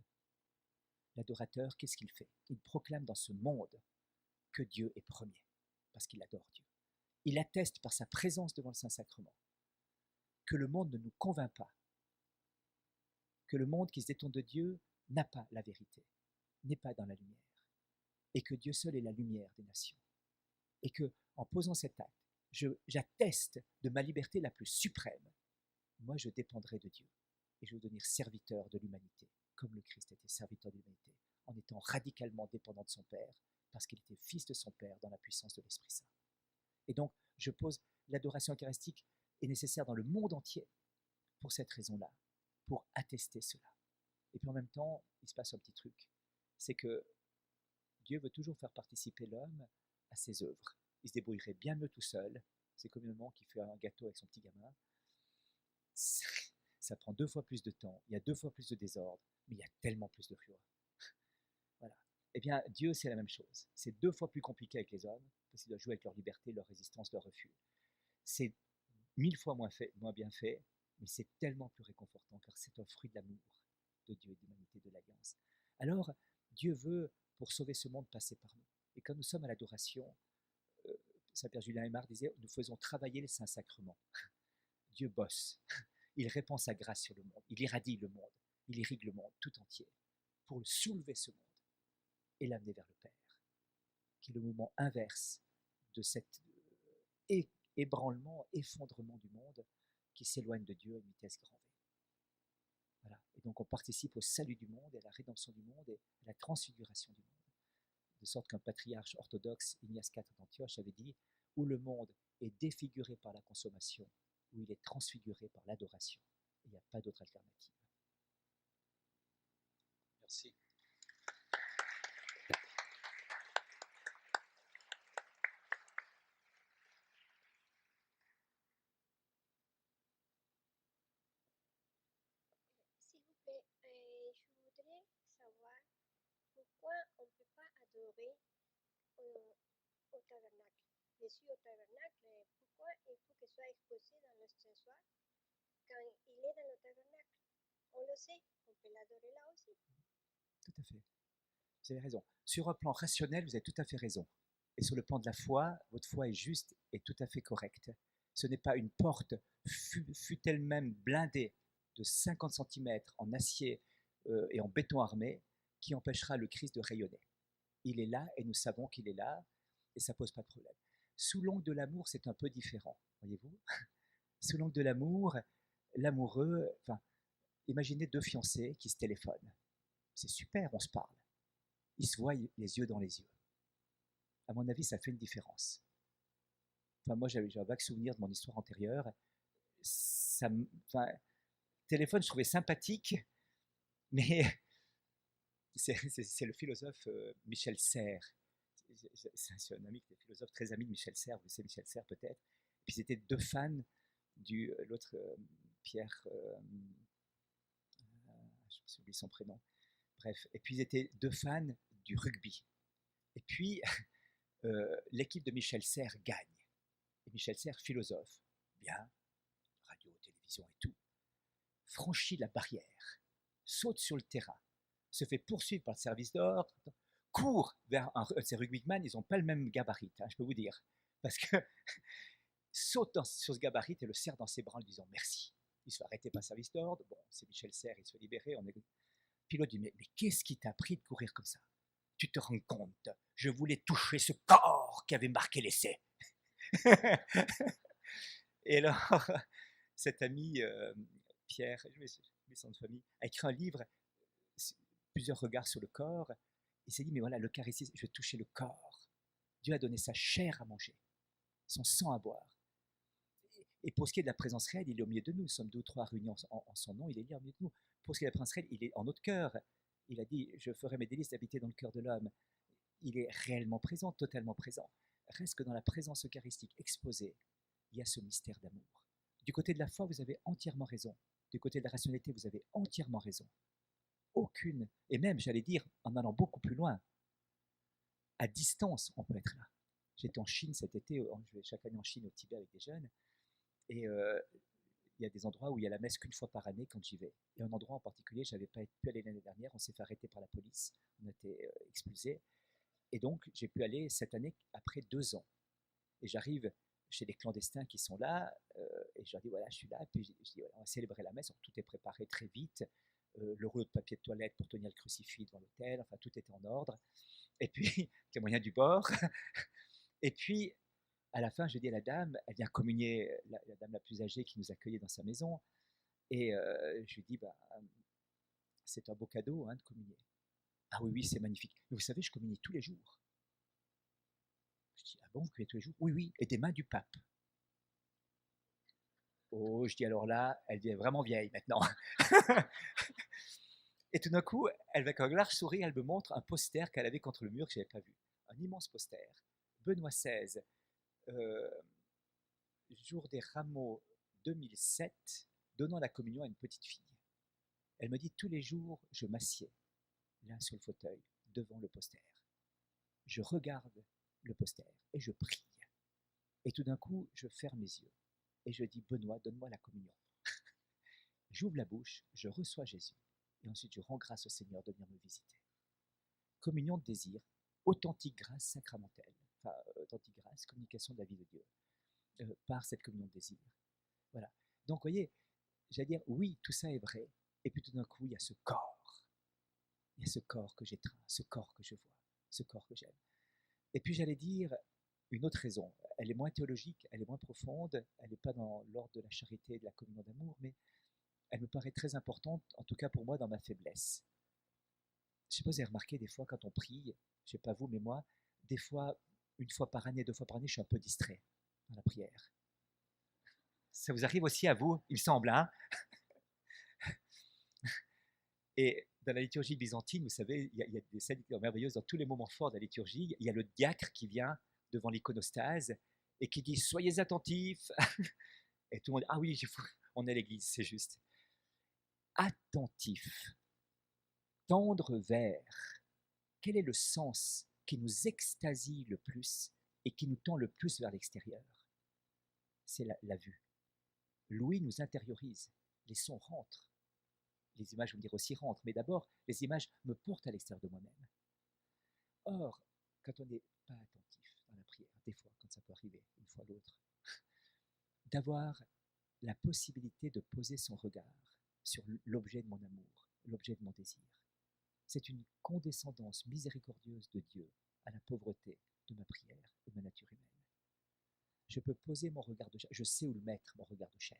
L'adorateur, qu'est-ce qu'il fait? Il proclame dans ce monde que Dieu est premier, parce qu'il adore Dieu. Il atteste par sa présence devant le Saint-Sacrement que le monde ne nous convainc pas, que le monde qui se détourne de Dieu n'a pas la vérité, n'est pas dans la lumière, et que Dieu seul est la lumière des nations. Et que, en posant cet acte, j'atteste de ma liberté la plus suprême. Moi, je dépendrai de Dieu, et je veux devenir serviteur de l'humanité, comme le Christ était serviteur de l'humanité, en étant radicalement dépendant de son Père, parce qu'il était fils de son Père dans la puissance de l'Esprit Saint. Et donc, l'adoration eucharistique est nécessaire dans le monde entier pour cette raison-là, pour attester cela. Et puis en même temps, il se passe un petit truc, c'est que Dieu veut toujours faire participer l'homme à ses œuvres. Il se débrouillerait bien mieux tout seul, c'est comme une maman qui fait un gâteau avec son petit gamin. Ça prend 2 fois plus de temps, il y a 2 fois plus de désordre, mais il y a tellement plus de joie. Voilà. Eh bien, Dieu, c'est la même chose. C'est 2 fois plus compliqué avec les hommes, parce qu'ils doivent jouer avec leur liberté, leur résistance, leur refus. C'est 1000 fois moins bien fait, mais c'est tellement plus réconfortant, car c'est un fruit de l'amour de Dieu et de l'humanité, de l'alliance. Alors, Dieu veut, pour sauver ce monde, passer par nous. Et quand nous sommes à l'adoration, Saint-Père Julien Aymar disait, nous faisons travailler les saints sacrements. Dieu bosse, il répand sa grâce sur le monde, il irradie le monde, il irrigue le monde tout entier, pour soulever ce monde et l'amener vers le Père, qui est le mouvement inverse de cet ébranlement, effondrement du monde qui s'éloigne de Dieu à une vitesse grand V. Voilà. Et donc on participe au salut du monde, et à la rédemption du monde, et à la transfiguration du monde. De sorte qu'un patriarche orthodoxe, Ignace IV d'Antioche, avait dit « Où le monde est défiguré par la consommation, où il est transfiguré par l'adoration. » Il n'y a pas d'autre alternative. Merci. S'il vous plaît, je voudrais savoir pourquoi on ne peut pas adorer au tabernacle. Je suis au tabernacle, pourquoi il faut qu'il soit exposé dans le Saint-Soir quand il est dans le tabernacle? On le sait, on peut l'adorer là aussi. Tout à fait. Vous avez raison. Sur un plan rationnel, vous avez tout à fait raison. Et sur le plan de la foi, votre foi est juste et tout à fait correcte. Ce n'est pas une porte, fût-elle même blindée de 50 cm en acier et en béton armé, qui empêchera le Christ de rayonner. Il est là et nous savons qu'il est là et ça ne pose pas de problème. Sous l'angle de l'amour, c'est un peu différent, voyez-vous. Sous l'angle de l'amour, l'amoureux, enfin, imaginez deux fiancés qui se téléphonent. C'est super, on se parle. Ils se voient les yeux dans les yeux. À mon avis, ça fait une différence. Enfin, moi, j'ai un vague souvenir de mon histoire antérieure. Enfin, téléphone, je trouvais sympathique, mais c'est le philosophe Michel Serres. C'est un ami, un philosophe très ami de Michel Serres. Vous savez Michel Serres peut-être. Puis c'était deux fans du l'autre Pierre, je me souviens son prénom. Bref, et puis ils étaient deux fans du rugby. Et puis l'équipe de Michel Serres gagne. Et Michel Serres, philosophe, bien, radio, télévision et tout, franchit la barrière, saute sur le terrain, se fait poursuivre par le service d'ordre, court vers un de ces rugbyman, ils n'ont pas le même gabarit, hein, je peux vous dire, parce que saute sur ce gabarit et le serre dans ses bras en lui disant merci. Il se fait arrêter par le service d'ordre, bon, c'est Michel Serres, il se fait libérer, le pilote dit mais qu'est-ce qui t'a pris de courir comme ça? Tu te rends compte, je voulais toucher ce corps qui avait marqué l'essai. Et alors, cet ami Pierre, je mets son nom de famille, a écrit un livre, plusieurs regards sur le corps. Il s'est dit, mais voilà, l'Eucharistie, je vais toucher le corps. Dieu a donné sa chair à manger, son sang à boire. Et pour ce qui est de la présence réelle, il est au milieu de nous. Nous sommes 2 ou 3 réunis en son nom, il est là au milieu de nous. Pour ce qui est de la présence réelle, il est en notre cœur. Il a dit, je ferai mes délices d'habiter dans le cœur de l'homme. Il est réellement présent, totalement présent. Reste que dans la présence eucharistique exposée, il y a ce mystère d'amour. Du côté de la foi, vous avez entièrement raison. Du côté de la rationalité, vous avez entièrement raison. Aucune, et même, j'allais dire, en allant beaucoup plus loin, à distance, on peut être là. J'étais en Chine cet été, je vais chaque année en Chine, au Tibet, avec des jeunes, et il y a des endroits où il y a la messe qu'une fois par année quand j'y vais. Et un endroit en particulier, je n'avais pas pu aller l'année dernière, on s'est fait arrêter par la police, on a été expulsés. Et donc, j'ai pu aller cette année après 2 ans. Et j'arrive chez des clandestins qui sont là, et je leur dis, voilà, je suis là, et puis je dis, voilà, on va célébrer la messe, tout est préparé très vite, le rouleau de papier de toilette pour tenir le crucifix devant l'autel, enfin, tout était en ordre. Et puis, il moyen du bord. Et puis, à la fin, je dis à la dame, elle vient communier, la dame la plus âgée qui nous accueillait dans sa maison, et je lui dis, bah, c'est un beau cadeau hein, de communier. Ah oui, oui, c'est magnifique. Mais vous savez, je communie tous les jours. Je dis, ah bon, vous communiez tous les jours? Oui, oui, et des mains du pape. Oh, je dis alors là, elle devient vraiment vieille maintenant. Et tout d'un coup, elle va avec un large sourire, elle me montre un poster qu'elle avait contre le mur que je n'avais pas vu. Un immense poster. Benoît XVI, jour des rameaux 2007, donnant la communion à une petite fille. Elle me dit, tous les jours, je m'assieds, là sur le fauteuil, devant le poster. Je regarde le poster et je prie. Et tout d'un coup, je ferme mes yeux et je dis, Benoît, donne-moi la communion. J'ouvre la bouche, je reçois Jésus et ensuite je rends grâce au Seigneur de venir me visiter. Communion de désir, authentique grâce sacramentelle, enfin authentique grâce, communication de la vie de Dieu, par cette communion de désir. Voilà. Donc, vous voyez, j'allais dire, oui, tout ça est vrai, et puis tout d'un coup, il y a ce corps. Il y a ce corps que j'étreins, ce corps que je vois, ce corps que j'aime. Et puis, j'allais dire, une autre raison, elle est moins théologique, elle est moins profonde, elle n'est pas dans l'ordre de la charité et de la communion d'amour, mais elle me paraît très importante, en tout cas pour moi, dans ma faiblesse. Je ne sais pas si vous avez remarqué, des fois, quand on prie, je ne sais pas vous, mais moi, des fois, 1 fois par année, 2 fois par année, je suis un peu distrait dans la prière. Ça vous arrive aussi à vous, il semble, hein? Et dans la liturgie byzantine, vous savez, il y a des scènes merveilleuses dans tous les moments forts de la liturgie. Il y a le diacre qui vient devant l'iconostase et qui dit « Soyez attentifs !» Et tout le monde dit « Ah oui, on est à l'église, c'est juste. » Attentif, tendre vers. Quel est le sens qui nous extasie le plus et qui nous tend le plus vers l'extérieur? C'est la vue. L'ouïe nous intériorise, les sons rentrent. Les images, vous me direz aussi, rentrent, mais d'abord, les images me portent à l'extérieur de moi-même. Or, quand on n'est pas attentif dans la prière, des fois, quand ça peut arriver, une fois l'autre, d'avoir la possibilité de poser son regard sur l'objet de mon amour, l'objet de mon désir. C'est une condescendance miséricordieuse de Dieu à la pauvreté de ma prière et de ma nature humaine. Je peux poser mon regard de chair. Je sais où le mettre, mon regard de chair.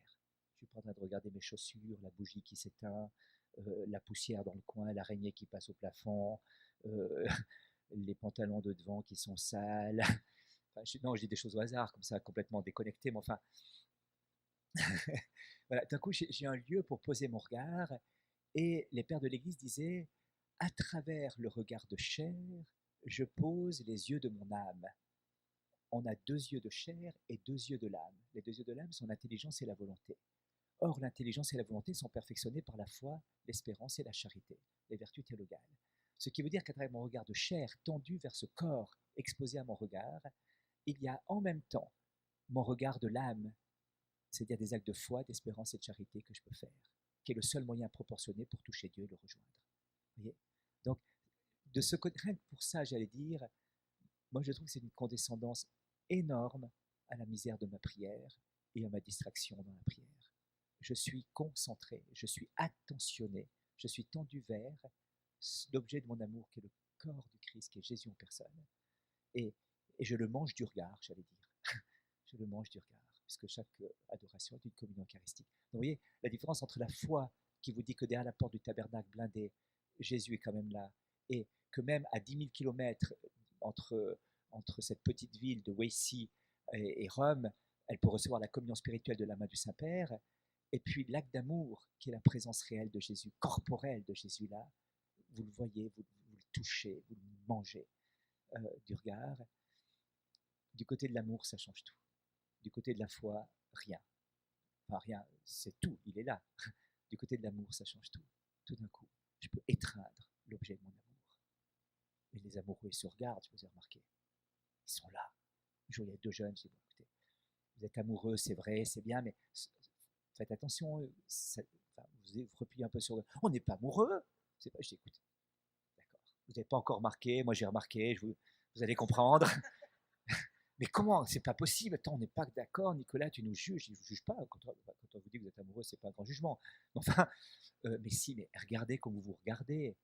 Je suis pas en train de regarder mes chaussures, la bougie qui s'éteint, la poussière dans le coin, l'araignée qui passe au plafond, euh, les pantalons de devant qui sont sales. Enfin, non, je dis des choses au hasard, comme ça, complètement déconnecté, mais enfin, voilà, d'un coup, j'ai un lieu pour poser mon regard, et les pères de l'Église disaient, à travers le regard de chair, je pose les yeux de mon âme. On a 2 yeux de chair et 2 yeux de l'âme. Les 2 yeux de l'âme sont l'intelligence et la volonté. Or, l'intelligence et la volonté sont perfectionnées par la foi, l'espérance et la charité, les vertus théologales. Ce qui veut dire qu'à travers mon regard de chair tendu vers ce corps exposé à mon regard, il y a en même temps mon regard de l'âme, c'est-à-dire des actes de foi, d'espérance et de charité que je peux faire, qui est le seul moyen proportionné pour toucher Dieu et le rejoindre. Vous voyez? Donc, de ce côté, rien que pour ça, j'allais dire, moi je trouve que c'est une condescendance énorme à la misère de ma prière et à ma distraction dans la prière. Je suis concentré, je suis attentionné, je suis tendu vers l'objet de mon amour qui est le corps du Christ, qui est Jésus en personne. Et, et je le mange du regard, j'allais dire. Je le mange du regard, puisque chaque adoration est une communion eucharistique. Donc, vous voyez, la différence entre la foi qui vous dit que derrière la porte du tabernacle blindé, Jésus est quand même là, et que même à 10 000 kilomètres entre cette petite ville de Wacy et Rome, elle peut recevoir la communion spirituelle de la main du Saint-Père, et puis l'acte d'amour, qui est la présence réelle de Jésus, corporelle de Jésus là, vous le voyez, vous le touchez, vous le mangez du regard. Du côté de l'amour, ça change tout. Du côté de la foi, rien. Enfin, rien, c'est tout, il est là. Du côté de l'amour, ça change tout. Tout d'un coup, je peux étreindre l'objet de mon amour. Et les amoureux, ils se regardent, je vous ai remarqué. Ils sont là. Un jour, il y a 2 jeunes, je dis, bon, écoutez, vous êtes amoureux, c'est vrai, c'est bien, mais faites attention, vous repliez un peu sur le... On n'est pas amoureux. C'est pas, je dis, écoute, d'accord, vous n'avez pas encore remarqué, moi j'ai remarqué, vous allez comprendre. Mais comment? C'est pas possible. Attends, on n'est pas d'accord, Nicolas, tu nous juges. Je ne vous juge pas. Quand on vous dit que vous êtes amoureux, c'est pas un grand jugement. Enfin, mais si, mais regardez comme vous vous regardez.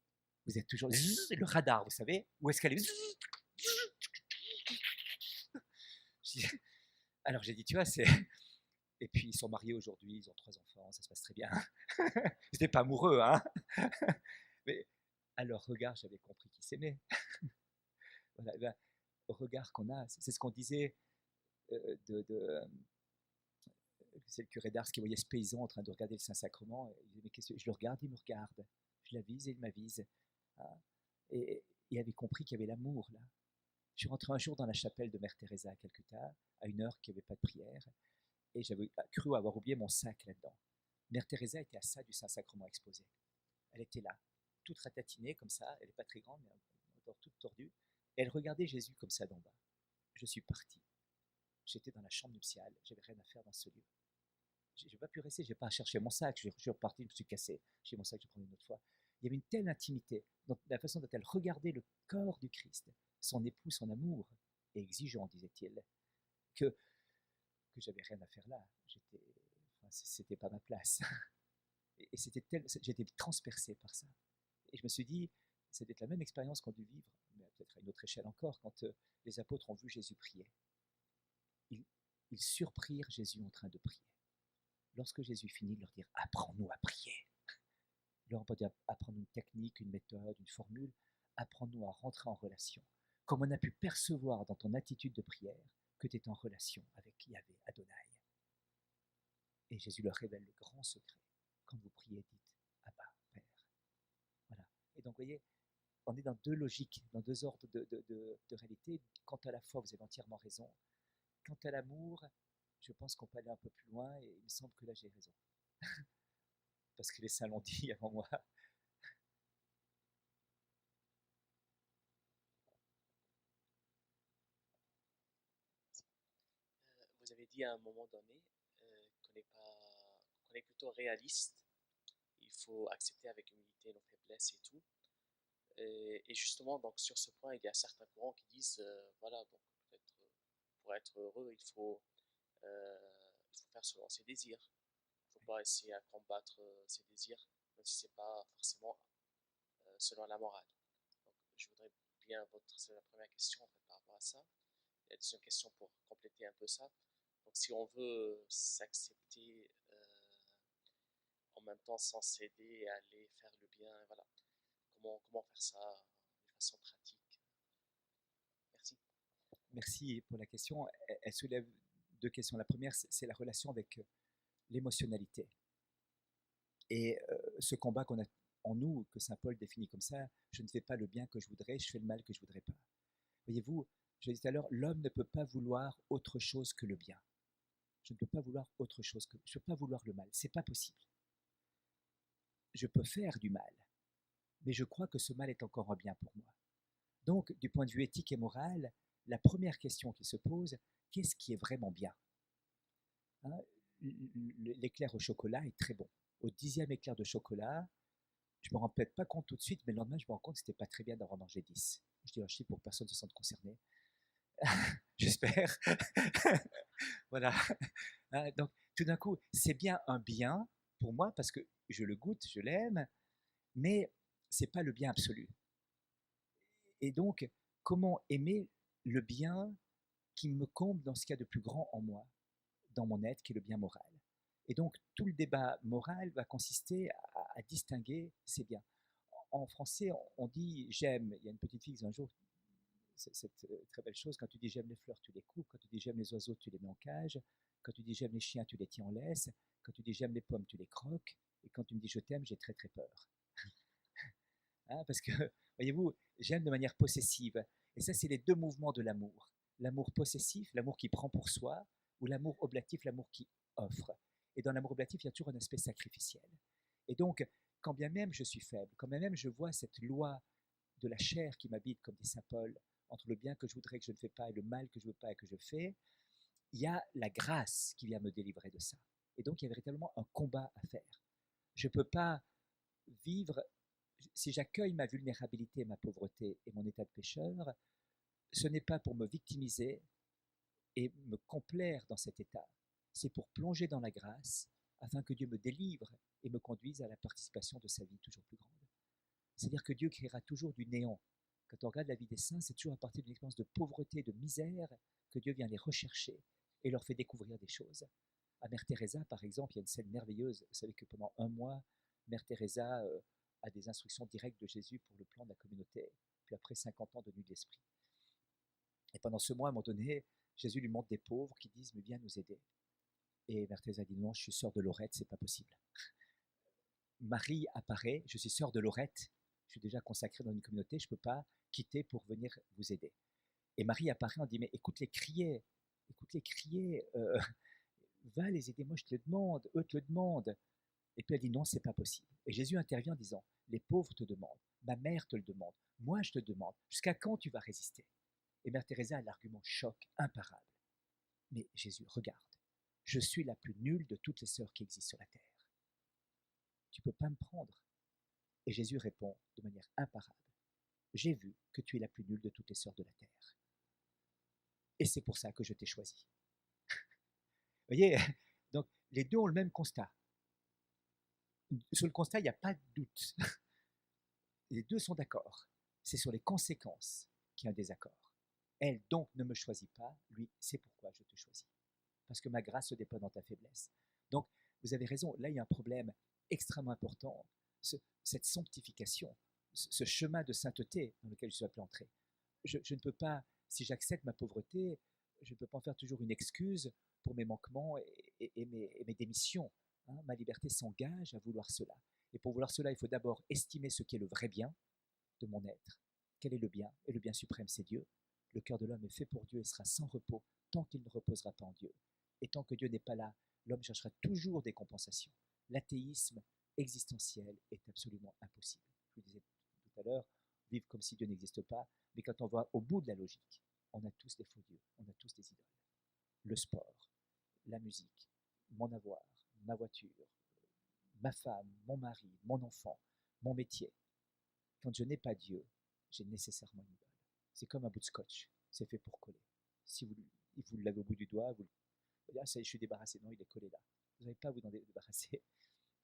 Vous êtes toujours le radar, vous savez? Où est-ce qu'elle est? Alors j'ai dit, tu vois, c'est. Et puis ils sont mariés aujourd'hui, ils ont 3 enfants, ça se passe très bien. Ils n'étaient pas amoureux, hein? Mais à leur regard, j'avais compris qu'ils s'aimaient. Voilà, ben, au regard qu'on a, c'est ce qu'on disait c'est le curé d'Ars qui voyait ce paysan en train de regarder le Saint-Sacrement. Il disait, mais qu'est-ce que je le regarde, il me regarde. Je l'avise et il m'avise. Hein. Et il avait compris qu'il y avait l'amour là. Je suis rentré un jour dans la chapelle de Mère Teresa à Calcutta, à une heure qu'il n'y avait pas de prière, et j'avais cru avoir oublié mon sac là-dedans. Mère Teresa était à ça du Saint-Sacrement exposé. Elle était là, toute ratatinée comme ça, elle n'est pas très grande, mais encore toute tordue, et elle regardait Jésus comme ça d'en bas. Je suis parti. J'étais dans la chambre nuptiale, j'avais rien à faire dans ce lieu. Je n'ai pas pu rester, je n'ai pas cherché mon sac, je suis reparti, je me suis cassé. J'ai mon sac, je prends une autre fois. Il y avait une telle intimité dans la façon dont elle regardait le corps du Christ, son époux, son amour, et exigeant, disait-il, que j'avais rien à faire là. C'était pas ma place. Et j'étais transpercé par ça. Et je me suis dit, c'était la même expérience qu'on a dû vivre, mais peut-être à une autre échelle encore, quand les apôtres ont vu Jésus prier. Ils surprirent Jésus en train de prier. Lorsque Jésus finit de leur dire « apprends-nous à prier », il leur a pas dit apprendre une technique, une méthode, une formule, apprends-nous à rentrer en relation. Comme on a pu percevoir dans ton attitude de prière que tu es en relation avec Yahvé, Adonai. Et Jésus leur révèle le grand secret. Quand vous priez, dites « Abba, Père ». Voilà. Et donc, vous voyez, on est dans 2 logiques, dans 2 ordres de réalité. Quant à la foi, vous avez entièrement raison. Quant à l'amour, je pense qu'on peut aller un peu plus loin et il me semble que là j'ai raison. Parce que les saints l'ont dit avant moi. Vous avez dit à un moment donné qu'on est plutôt réaliste. Il faut accepter avec humilité nos faiblesses et tout. Et justement, donc sur ce point, il y a certains courants qui disent, voilà, donc peut-être pour être heureux, il faut faire selon ses désirs. Il ne faut pas essayer à combattre ses désirs, même si ce n'est pas forcément selon la morale. Donc, je voudrais bien c'est la première question en fait, par rapport à ça. Et la deuxième question pour compléter un peu ça, Donc si on veut s'accepter en même temps sans céder et aller faire le bien, voilà. Comment faire ça de façon pratique? Merci. Merci pour la question. Elle soulève deux questions. La première, c'est la relation avec l'émotionnalité. Et ce combat qu'on a en nous, que Saint Paul définit comme ça, je ne fais pas le bien que je voudrais, je fais le mal que je ne voudrais pas. Voyez-vous, je l'ai dit tout à l'heure, l'homme ne peut pas vouloir autre chose que le bien. Je ne peux pas vouloir autre chose que... Je ne peux pas vouloir le mal, c'est pas possible. Je peux faire du mal, mais je crois que ce mal est encore un bien pour moi. Donc, du point de vue éthique et moral, la première question qui se pose, qu'est-ce qui est vraiment bien? Hein, l'éclair au chocolat est très bon. Au 10e éclair de chocolat, je ne me rends peut-être pas compte tout de suite, mais le lendemain, je me rends compte que ce n'était pas très bien d'avoir mangé 10. Je dis un chiffre pour que personne ne se sente concerné. J'espère. Voilà. Hein, donc, tout d'un coup, c'est bien un bien pour moi parce que je le goûte, je l'aime, mais ce n'est pas le bien absolu. Et donc, comment aimer le bien qui me comble dans ce qu'il y a de plus grand en moi, dans mon être, qui est le bien moral. Et donc, tout le débat moral va consister à distinguer ces biens. En français, on dit j'aime. Il y a une petite fille qui disait un jour cette très belle chose, quand tu dis j'aime les fleurs, tu les coupes, quand tu dis j'aime les oiseaux, tu les mets en cage, quand tu dis j'aime les chiens, tu les tiens en laisse, quand tu dis j'aime les pommes, tu les croques, et quand tu me dis je t'aime, j'ai très très peur. Hein, parce que, voyez-vous, j'aime de manière possessive. Et ça, c'est les deux mouvements de l'amour. L'amour possessif, l'amour qui prend pour soi, ou l'amour oblatif, l'amour qui offre. Et dans l'amour oblatif, il y a toujours un aspect sacrificiel. Et donc, quand bien même je suis faible, quand bien même je vois cette loi de la chair qui m'habite, comme dit saint Paul, entre le bien que je voudrais que je ne fais pas et le mal que je ne veux pas et que je fais, il y a la grâce qui vient me délivrer de ça. Et donc, il y a véritablement un combat à faire. Je ne peux pas vivre, si j'accueille ma vulnérabilité, ma pauvreté et mon état de pécheur, ce n'est pas pour me victimiser et me complaire dans cet état, c'est pour plonger dans la grâce afin que Dieu me délivre et me conduise à la participation de sa vie toujours plus grande. C'est-à-dire que Dieu créera toujours du néant. Quand on regarde la vie des saints, c'est toujours à partir d'une expérience de pauvreté, de misère, que Dieu vient les rechercher et leur fait découvrir des choses. À Mère Teresa, par exemple, il y a une scène merveilleuse. Vous savez que pendant un mois, Mère Teresa a des instructions directes de Jésus pour le plan de la communauté, puis après 50 ans de nuit de l'esprit. Et pendant ce mois, à un moment donné, Jésus lui montre des pauvres qui disent « mais viens nous aider ». Et Mère Teresa dit « non, je suis sœur de Lorette, c'est pas possible ». Marie apparaît, je suis sœur de Lorette, je suis déjà consacrée dans une communauté, je ne peux pas quitter pour venir vous aider. Et Marie apparaît, on dit, mais écoute-les crier, va les aider, moi je te le demande, eux te le demandent. Et puis elle dit, non, c'est pas possible. Et Jésus intervient en disant, les pauvres te demandent, ma mère te le demande, moi je te demande, jusqu'à quand tu vas résister? Et Mère Teresa a l'argument choc, imparable. Mais Jésus, regarde, je suis la plus nulle de toutes les sœurs qui existent sur la terre. Tu ne peux pas me prendre. Et Jésus répond de manière imparable, j'ai vu que tu es la plus nulle de toutes les sœurs de la terre. Et c'est pour ça que je t'ai choisi. Vous voyez, donc les deux ont le même constat. Sur le constat, il n'y a pas de doute. Les deux sont d'accord. C'est sur les conséquences qu'il y a un désaccord. Elle donc ne me choisit pas, lui, c'est pourquoi je te choisis. Parce que ma grâce se déploie dans ta faiblesse. Donc, vous avez raison, là il y a un problème extrêmement important, cette sanctification, ce chemin de sainteté dans lequel je suis appelé à entrer. Je ne peux pas, si j'accepte ma pauvreté, je ne peux pas en faire toujours une excuse pour mes manquements et mes démissions. Hein, ma liberté s'engage à vouloir cela. Et pour vouloir cela, il faut d'abord estimer ce qui est le vrai bien de mon être. Quel est le bien? Et le bien suprême, c'est Dieu. Le cœur de l'homme est fait pour Dieu et sera sans repos tant qu'il ne reposera pas en Dieu. Et tant que Dieu n'est pas là, l'homme cherchera toujours des compensations. L'athéisme existentiel est absolument impossible. Je vous disais tout à l'heure, vivre comme si Dieu n'existe pas, mais quand on va au bout de la logique, on a tous des faux dieux, on a tous des idoles. Le sport, la musique, mon avoir, ma voiture, ma femme, mon mari, mon enfant, mon métier. Quand je n'ai pas Dieu, j'ai nécessairement une idole. C'est comme un bout de scotch, c'est fait pour coller. Si vous l'avez au bout du doigt, vous le ah, ça y est, je suis débarrassé. Non, il est collé là. Vous n'avez pas à vous en débarrasser.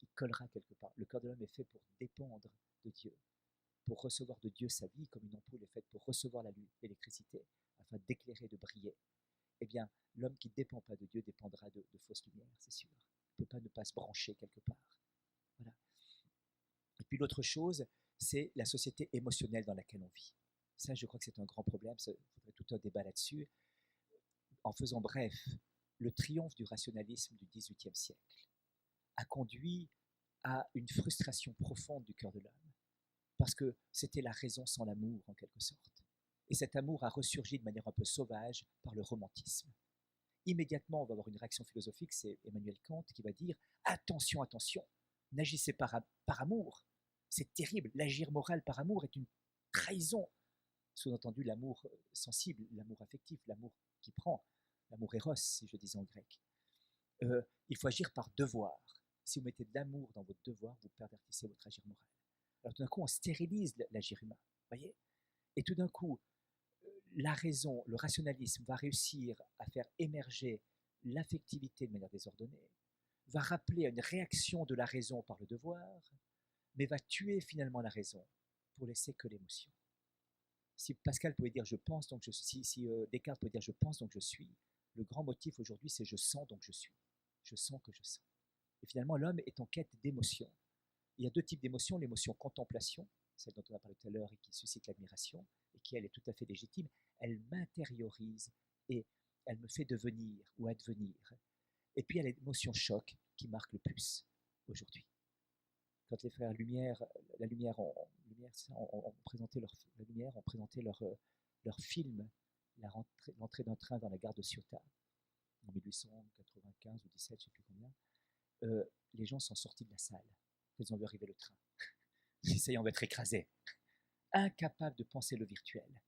Il collera quelque part. Le cœur de l'homme est fait pour dépendre de Dieu, pour recevoir de Dieu sa vie, comme une ampoule est faite pour recevoir l'électricité, afin d'éclairer, de briller. eh bien, l'homme qui ne dépend pas de Dieu dépendra de fausses lumières, c'est sûr. Il ne peut pas ne pas se brancher quelque part. Voilà. Et puis l'autre chose, c'est la société émotionnelle dans laquelle on vit. Ça, je crois que c'est un grand problème, il faudrait tout un débat là-dessus. En faisant bref, le triomphe du rationalisme du XVIIIe siècle a conduit à une frustration profonde du cœur de l'homme, parce que c'était la raison sans l'amour, en quelque sorte. Et cet amour a ressurgi de manière un peu sauvage par le romantisme. Immédiatement, on va avoir une réaction philosophique, c'est Emmanuel Kant qui va dire « Attention, attention, n'agissez pas par amour, c'est terrible, l'agir moral par amour est une trahison. » Sous-entendu, l'amour sensible, l'amour affectif, l'amour qui prend, l'amour éros, si je disais en grec. Il faut agir par devoir. Si vous mettez de l'amour dans votre devoir, vous pervertissez votre agir moral. Alors tout d'un coup, on stérilise l'agir humain, voyez. Et tout d'un coup, la raison, le rationalisme va réussir à faire émerger l'affectivité de manière désordonnée, va rappeler à une réaction de la raison par le devoir, mais va tuer finalement la raison pour laisser que l'émotion. Si Pascal pouvait dire « je pense, donc je suis », si Descartes pouvait dire « je pense, donc je suis », le grand motif aujourd'hui, c'est « je sens, donc je suis ». Je sens que je sens. Et finalement, l'homme est en quête d'émotions. Il y a deux types d'émotions, l'émotion contemplation, celle dont on a parlé tout à l'heure et qui suscite l'admiration, et qui, elle, est tout à fait légitime. Elle m'intériorise et elle me fait devenir ou advenir. Et puis, il y a l'émotion choc qui marque le plus aujourd'hui. Quand les frères Lumière, ont présenté leur film, l'entrée d'un train dans la gare de Ciotat, en 1895 ou 17, je ne sais plus combien, les gens sont sortis de la salle. Ils ont vu arriver le train. Ça y est, on va être écrasés. Incapables de penser le virtuel.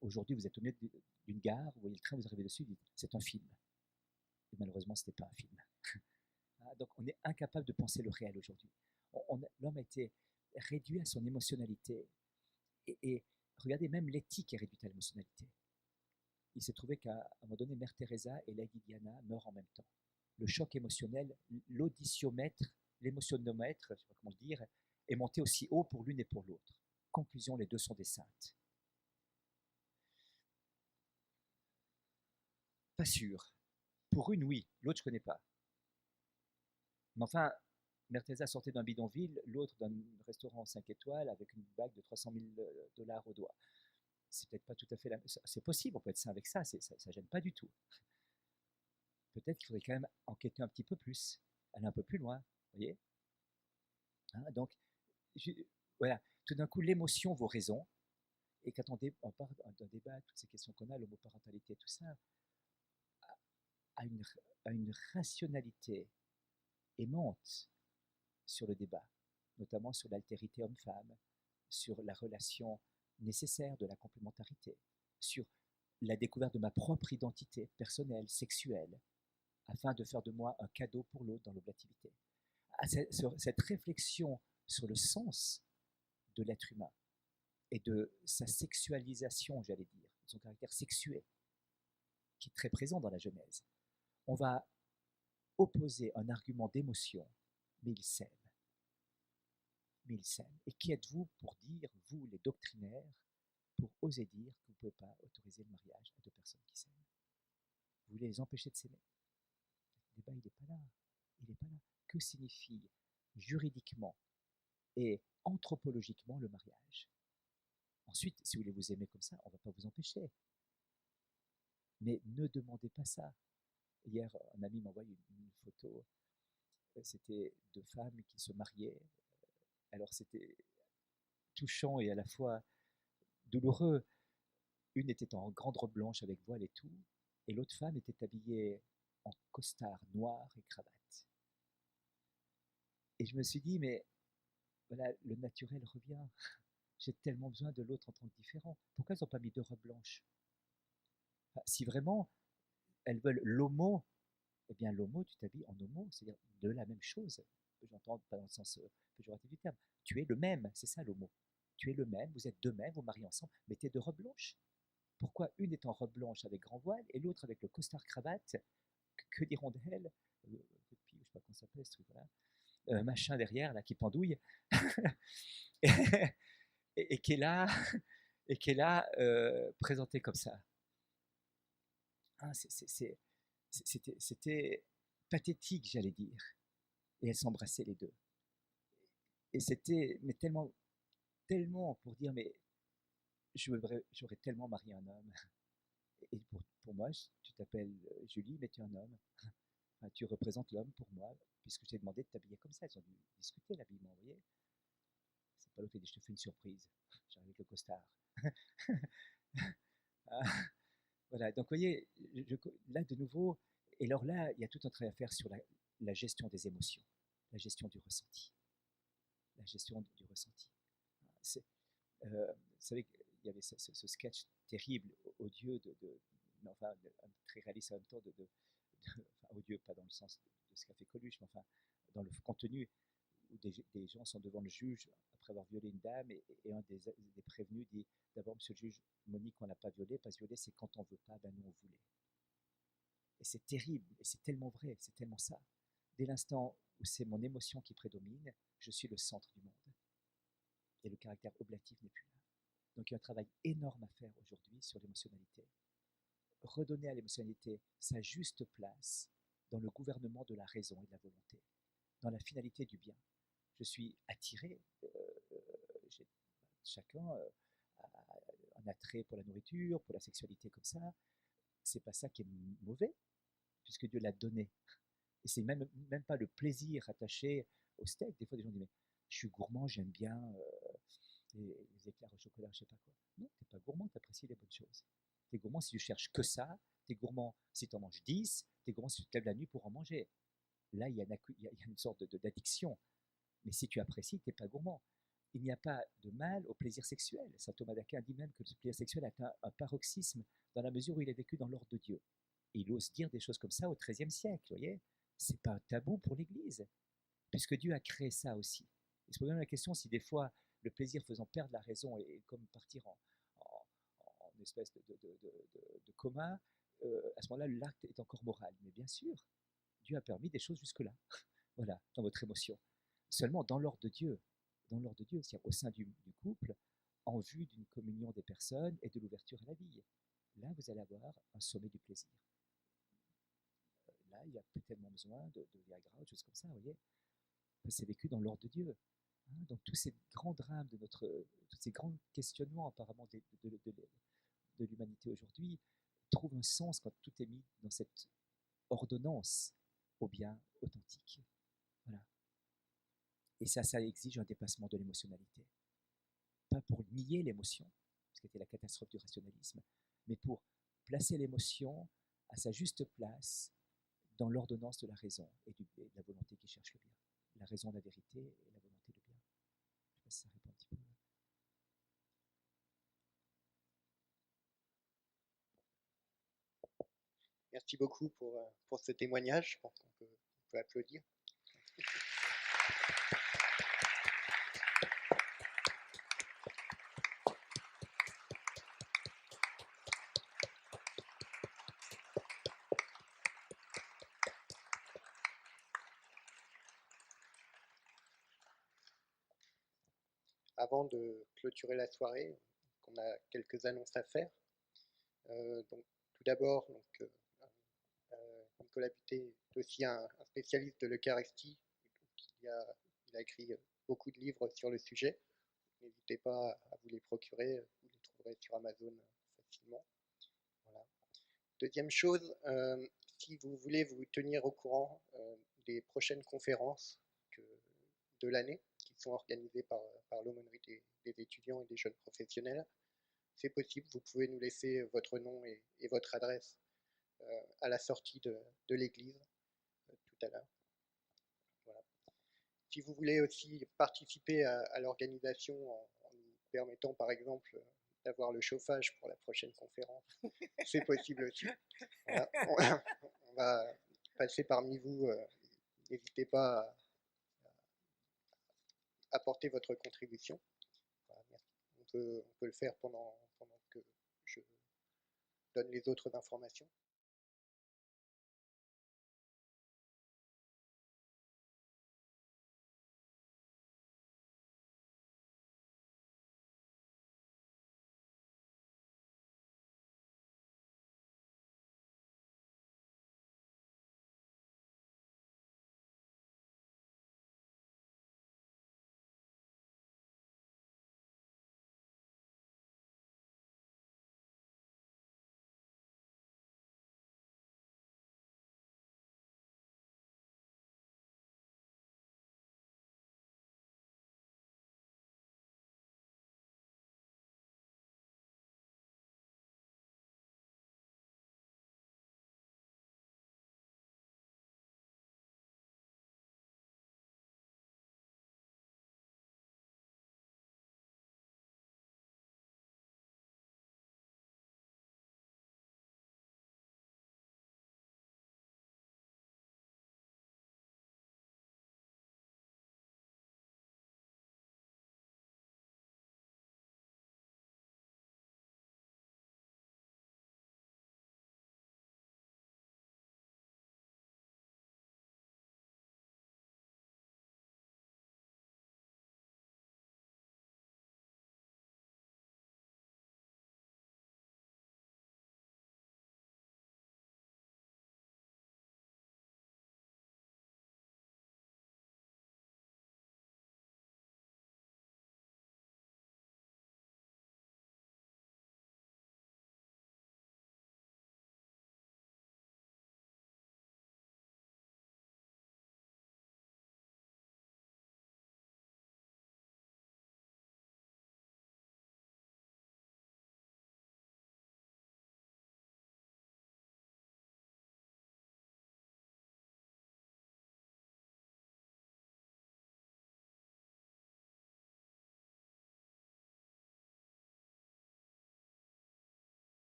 Aujourd'hui, vous êtes au milieu d'une gare, vous voyez le train, vous arrivez dessus, vous dites c'est un film. Et malheureusement, ce n'était pas un film. Donc, on est incapable de penser le réel aujourd'hui. L'homme a été réduit à son émotionnalité. Et regardez, même l'éthique est réduite à l'émotionnalité. Il s'est trouvé qu'à un moment donné, Mère Teresa et Lady Diana meurent en même temps. Le choc émotionnel, l'auditiomètre, l'émotionnomètre, je ne sais pas comment le dire, est monté aussi haut pour l'une et pour l'autre. Conclusion, les deux sont des saintes. Pas sûr. Pour une, oui. L'autre, je ne connais pas. Mais enfin, Mère Teresa sortait d'un bidonville, l'autre d'un restaurant 5 étoiles avec une bague de 300 000 $ au doigt. C'est peut-être pas tout à fait la même. C'est possible, on peut être sain avec ça, ça ne gêne pas du tout. Peut-être qu'il faudrait quand même enquêter un petit peu plus, aller un peu plus loin, vous voyez. Donc, voilà, tout d'un coup, l'émotion vaut raison. Et quand on part d'un débat, toutes ces questions qu'on a, l'homoparentalité, tout ça, a une rationalité aimante sur le débat, notamment sur l'altérité homme-femme, sur la relation nécessaire de la complémentarité, sur la découverte de ma propre identité personnelle, sexuelle, afin de faire de moi un cadeau pour l'autre dans l'oblativité. Cette réflexion sur le sens de l'être humain et de sa sexualisation, j'allais dire, de son caractère sexué, qui est très présent dans la Genèse, on va opposer un argument d'émotion, mais il s'aime. Mais il s'aime. Et qui êtes-vous pour dire, vous les doctrinaires, pour oser dire que vous ne pouvez pas autoriser le mariage à deux personnes qui s'aiment? Vous voulez les empêcher de s'aimer? Le débat, il n'est pas là. Il n'est pas là. Que signifie juridiquement et anthropologiquement le mariage? Ensuite, si vous voulez vous aimer comme ça, on ne va pas vous empêcher. Mais ne demandez pas ça. Hier, un ami m'a envoyé une photo. C'était deux femmes qui se mariaient. Alors, c'était touchant et à la fois douloureux. Une était en grande robe blanche avec voile et tout, et l'autre femme était habillée en costard noir et cravate. Et je me suis dit, mais voilà, le naturel revient. J'ai tellement besoin de l'autre en tant que différent. Pourquoi elles n'ont pas mis deux robes blanches? Enfin, si vraiment elles veulent l'homo, eh bien l'homo, tu t'habilles en homo, c'est-à-dire de la même chose. J'entends pas dans le sens péjoratif du terme. Tu es le même, c'est ça l'homo. Tu es le même, vous êtes deux mêmes, vous mariez ensemble, mettez deux robes blanches. Pourquoi une est en robe blanche avec grand voile et l'autre avec le costard cravate? Que diront d'elle? Je sais pas comment ça s'appelle ce truc-là. Machin derrière, là, qui pendouille. et qui est là, présenté comme ça. Hein, c'était pathétique, j'allais dire. Et elles s'embrassaient les deux. Et c'était mais tellement pour dire, mais j'aurais tellement marié un homme. Et pour moi, tu t'appelles Julie, mais tu es un homme. Enfin, tu représentes l'homme pour moi, puisque je t'ai demandé de t'habiller comme ça. Ils ont dû discuter l'habillement, vous voyez. C'est pas l'autre qui dit, je te fais une surprise. J'arrive avec le costard. Ah, voilà, donc vous voyez, là de nouveau, et alors là, il y a tout un travail à faire sur la gestion des émotions, la gestion du ressenti. La gestion du ressenti. Vous savez qu'il y avait ce sketch terrible, odieux, mais enfin, très réaliste en même temps, enfin, odieux, pas dans le sens de ce qu'a fait Coluche, mais enfin, dans le contenu, où des gens sont devant le juge après avoir violé une dame, et un des prévenus dit, d'abord, monsieur le juge, Monique, on n'a pas violé, parce que violer, c'est quand on veut pas, ben nous, on voulait. Et c'est terrible, et c'est tellement vrai, c'est tellement ça. Dès l'instant où c'est mon émotion qui prédomine, je suis le centre du monde. Et le caractère oblatif n'est plus là. Donc il y a un travail énorme à faire aujourd'hui sur l'émotionnalité. Redonner à l'émotionnalité sa juste place dans le gouvernement de la raison et de la volonté, dans la finalité du bien. Je suis attiré, chacun a un attrait pour la nourriture, pour la sexualité comme ça. C'est pas ça qui est mauvais, puisque Dieu l'a donné. Et c'est même pas le plaisir attaché au steak. Des fois, des gens disent, mais je suis gourmand, j'aime bien les éclairs au chocolat, je sais pas quoi. Non, tu n'es pas gourmand, tu apprécies les bonnes choses. Tu es gourmand si tu cherches que ça, tu es gourmand si tu en manges 10, tu es gourmand si tu te lèves la nuit pour en manger. Là, il y a une sorte d'addiction. Mais si tu apprécies, tu n'es pas gourmand. Il n'y a pas de mal au plaisir sexuel. Saint Thomas d'Aquin dit même que le plaisir sexuel a un paroxysme dans la mesure où il est vécu dans l'ordre de Dieu. Et il ose dire des choses comme ça au XIIIe siècle, vous voyez. C'est pas un tabou pour l'Église, puisque Dieu a créé ça aussi. Il se pose même la question si des fois le plaisir faisant perdre la raison et comme partir en espèce de coma, à ce moment-là, l'acte est encore moral. Mais bien sûr, Dieu a permis des choses jusque-là, voilà, dans votre émotion. Seulement dans l'ordre de Dieu, c'est-à-dire au sein du couple, en vue d'une communion des personnes et de l'ouverture à la vie. Là, vous allez avoir un sommet du plaisir. Là, il n'y a plus tellement besoin de Viagra, de choses comme ça, vous voyez. C'est vécu dans l'ordre de Dieu. Hein, donc tous ces grands drames tous ces grands questionnements apparemment de l'humanité aujourd'hui trouvent un sens quand tout est mis dans cette ordonnance au bien authentique. Voilà. Et ça exige un dépassement de l'émotionnalité. Pas pour nier l'émotion, ce qui était la catastrophe du rationalisme, mais pour placer l'émotion à sa juste place dans l'ordonnance de la raison et de la volonté qui cherche le bien. La raison, la vérité et la volonté, le bien. Je sais pas si ça répond un petit peu. Merci beaucoup pour ce témoignage. Je pense qu'on peut applaudir. Avant de clôturer la soirée, on a quelques annonces à faire. Donc, tout d'abord, Nicolas Butet est aussi un spécialiste de l'Eucharistie. Il a écrit beaucoup de livres sur le sujet. N'hésitez pas à vous les procurer, vous les trouverez sur Amazon facilement. Voilà. Deuxième chose, si vous voulez vous tenir au courant des prochaines conférences de l'année qui sont organisées par l'aumônerie des étudiants et des jeunes professionnels, c'est possible, vous pouvez nous laisser votre nom et votre adresse à la sortie de l'église tout à l'heure. Voilà. Si vous voulez aussi participer à l'organisation en nous permettant par exemple d'avoir le chauffage pour la prochaine conférence, c'est possible aussi. Voilà. On va passer parmi vous, n'hésitez pas à apporter votre contribution. Voilà, on peut le faire pendant que je donne les autres informations.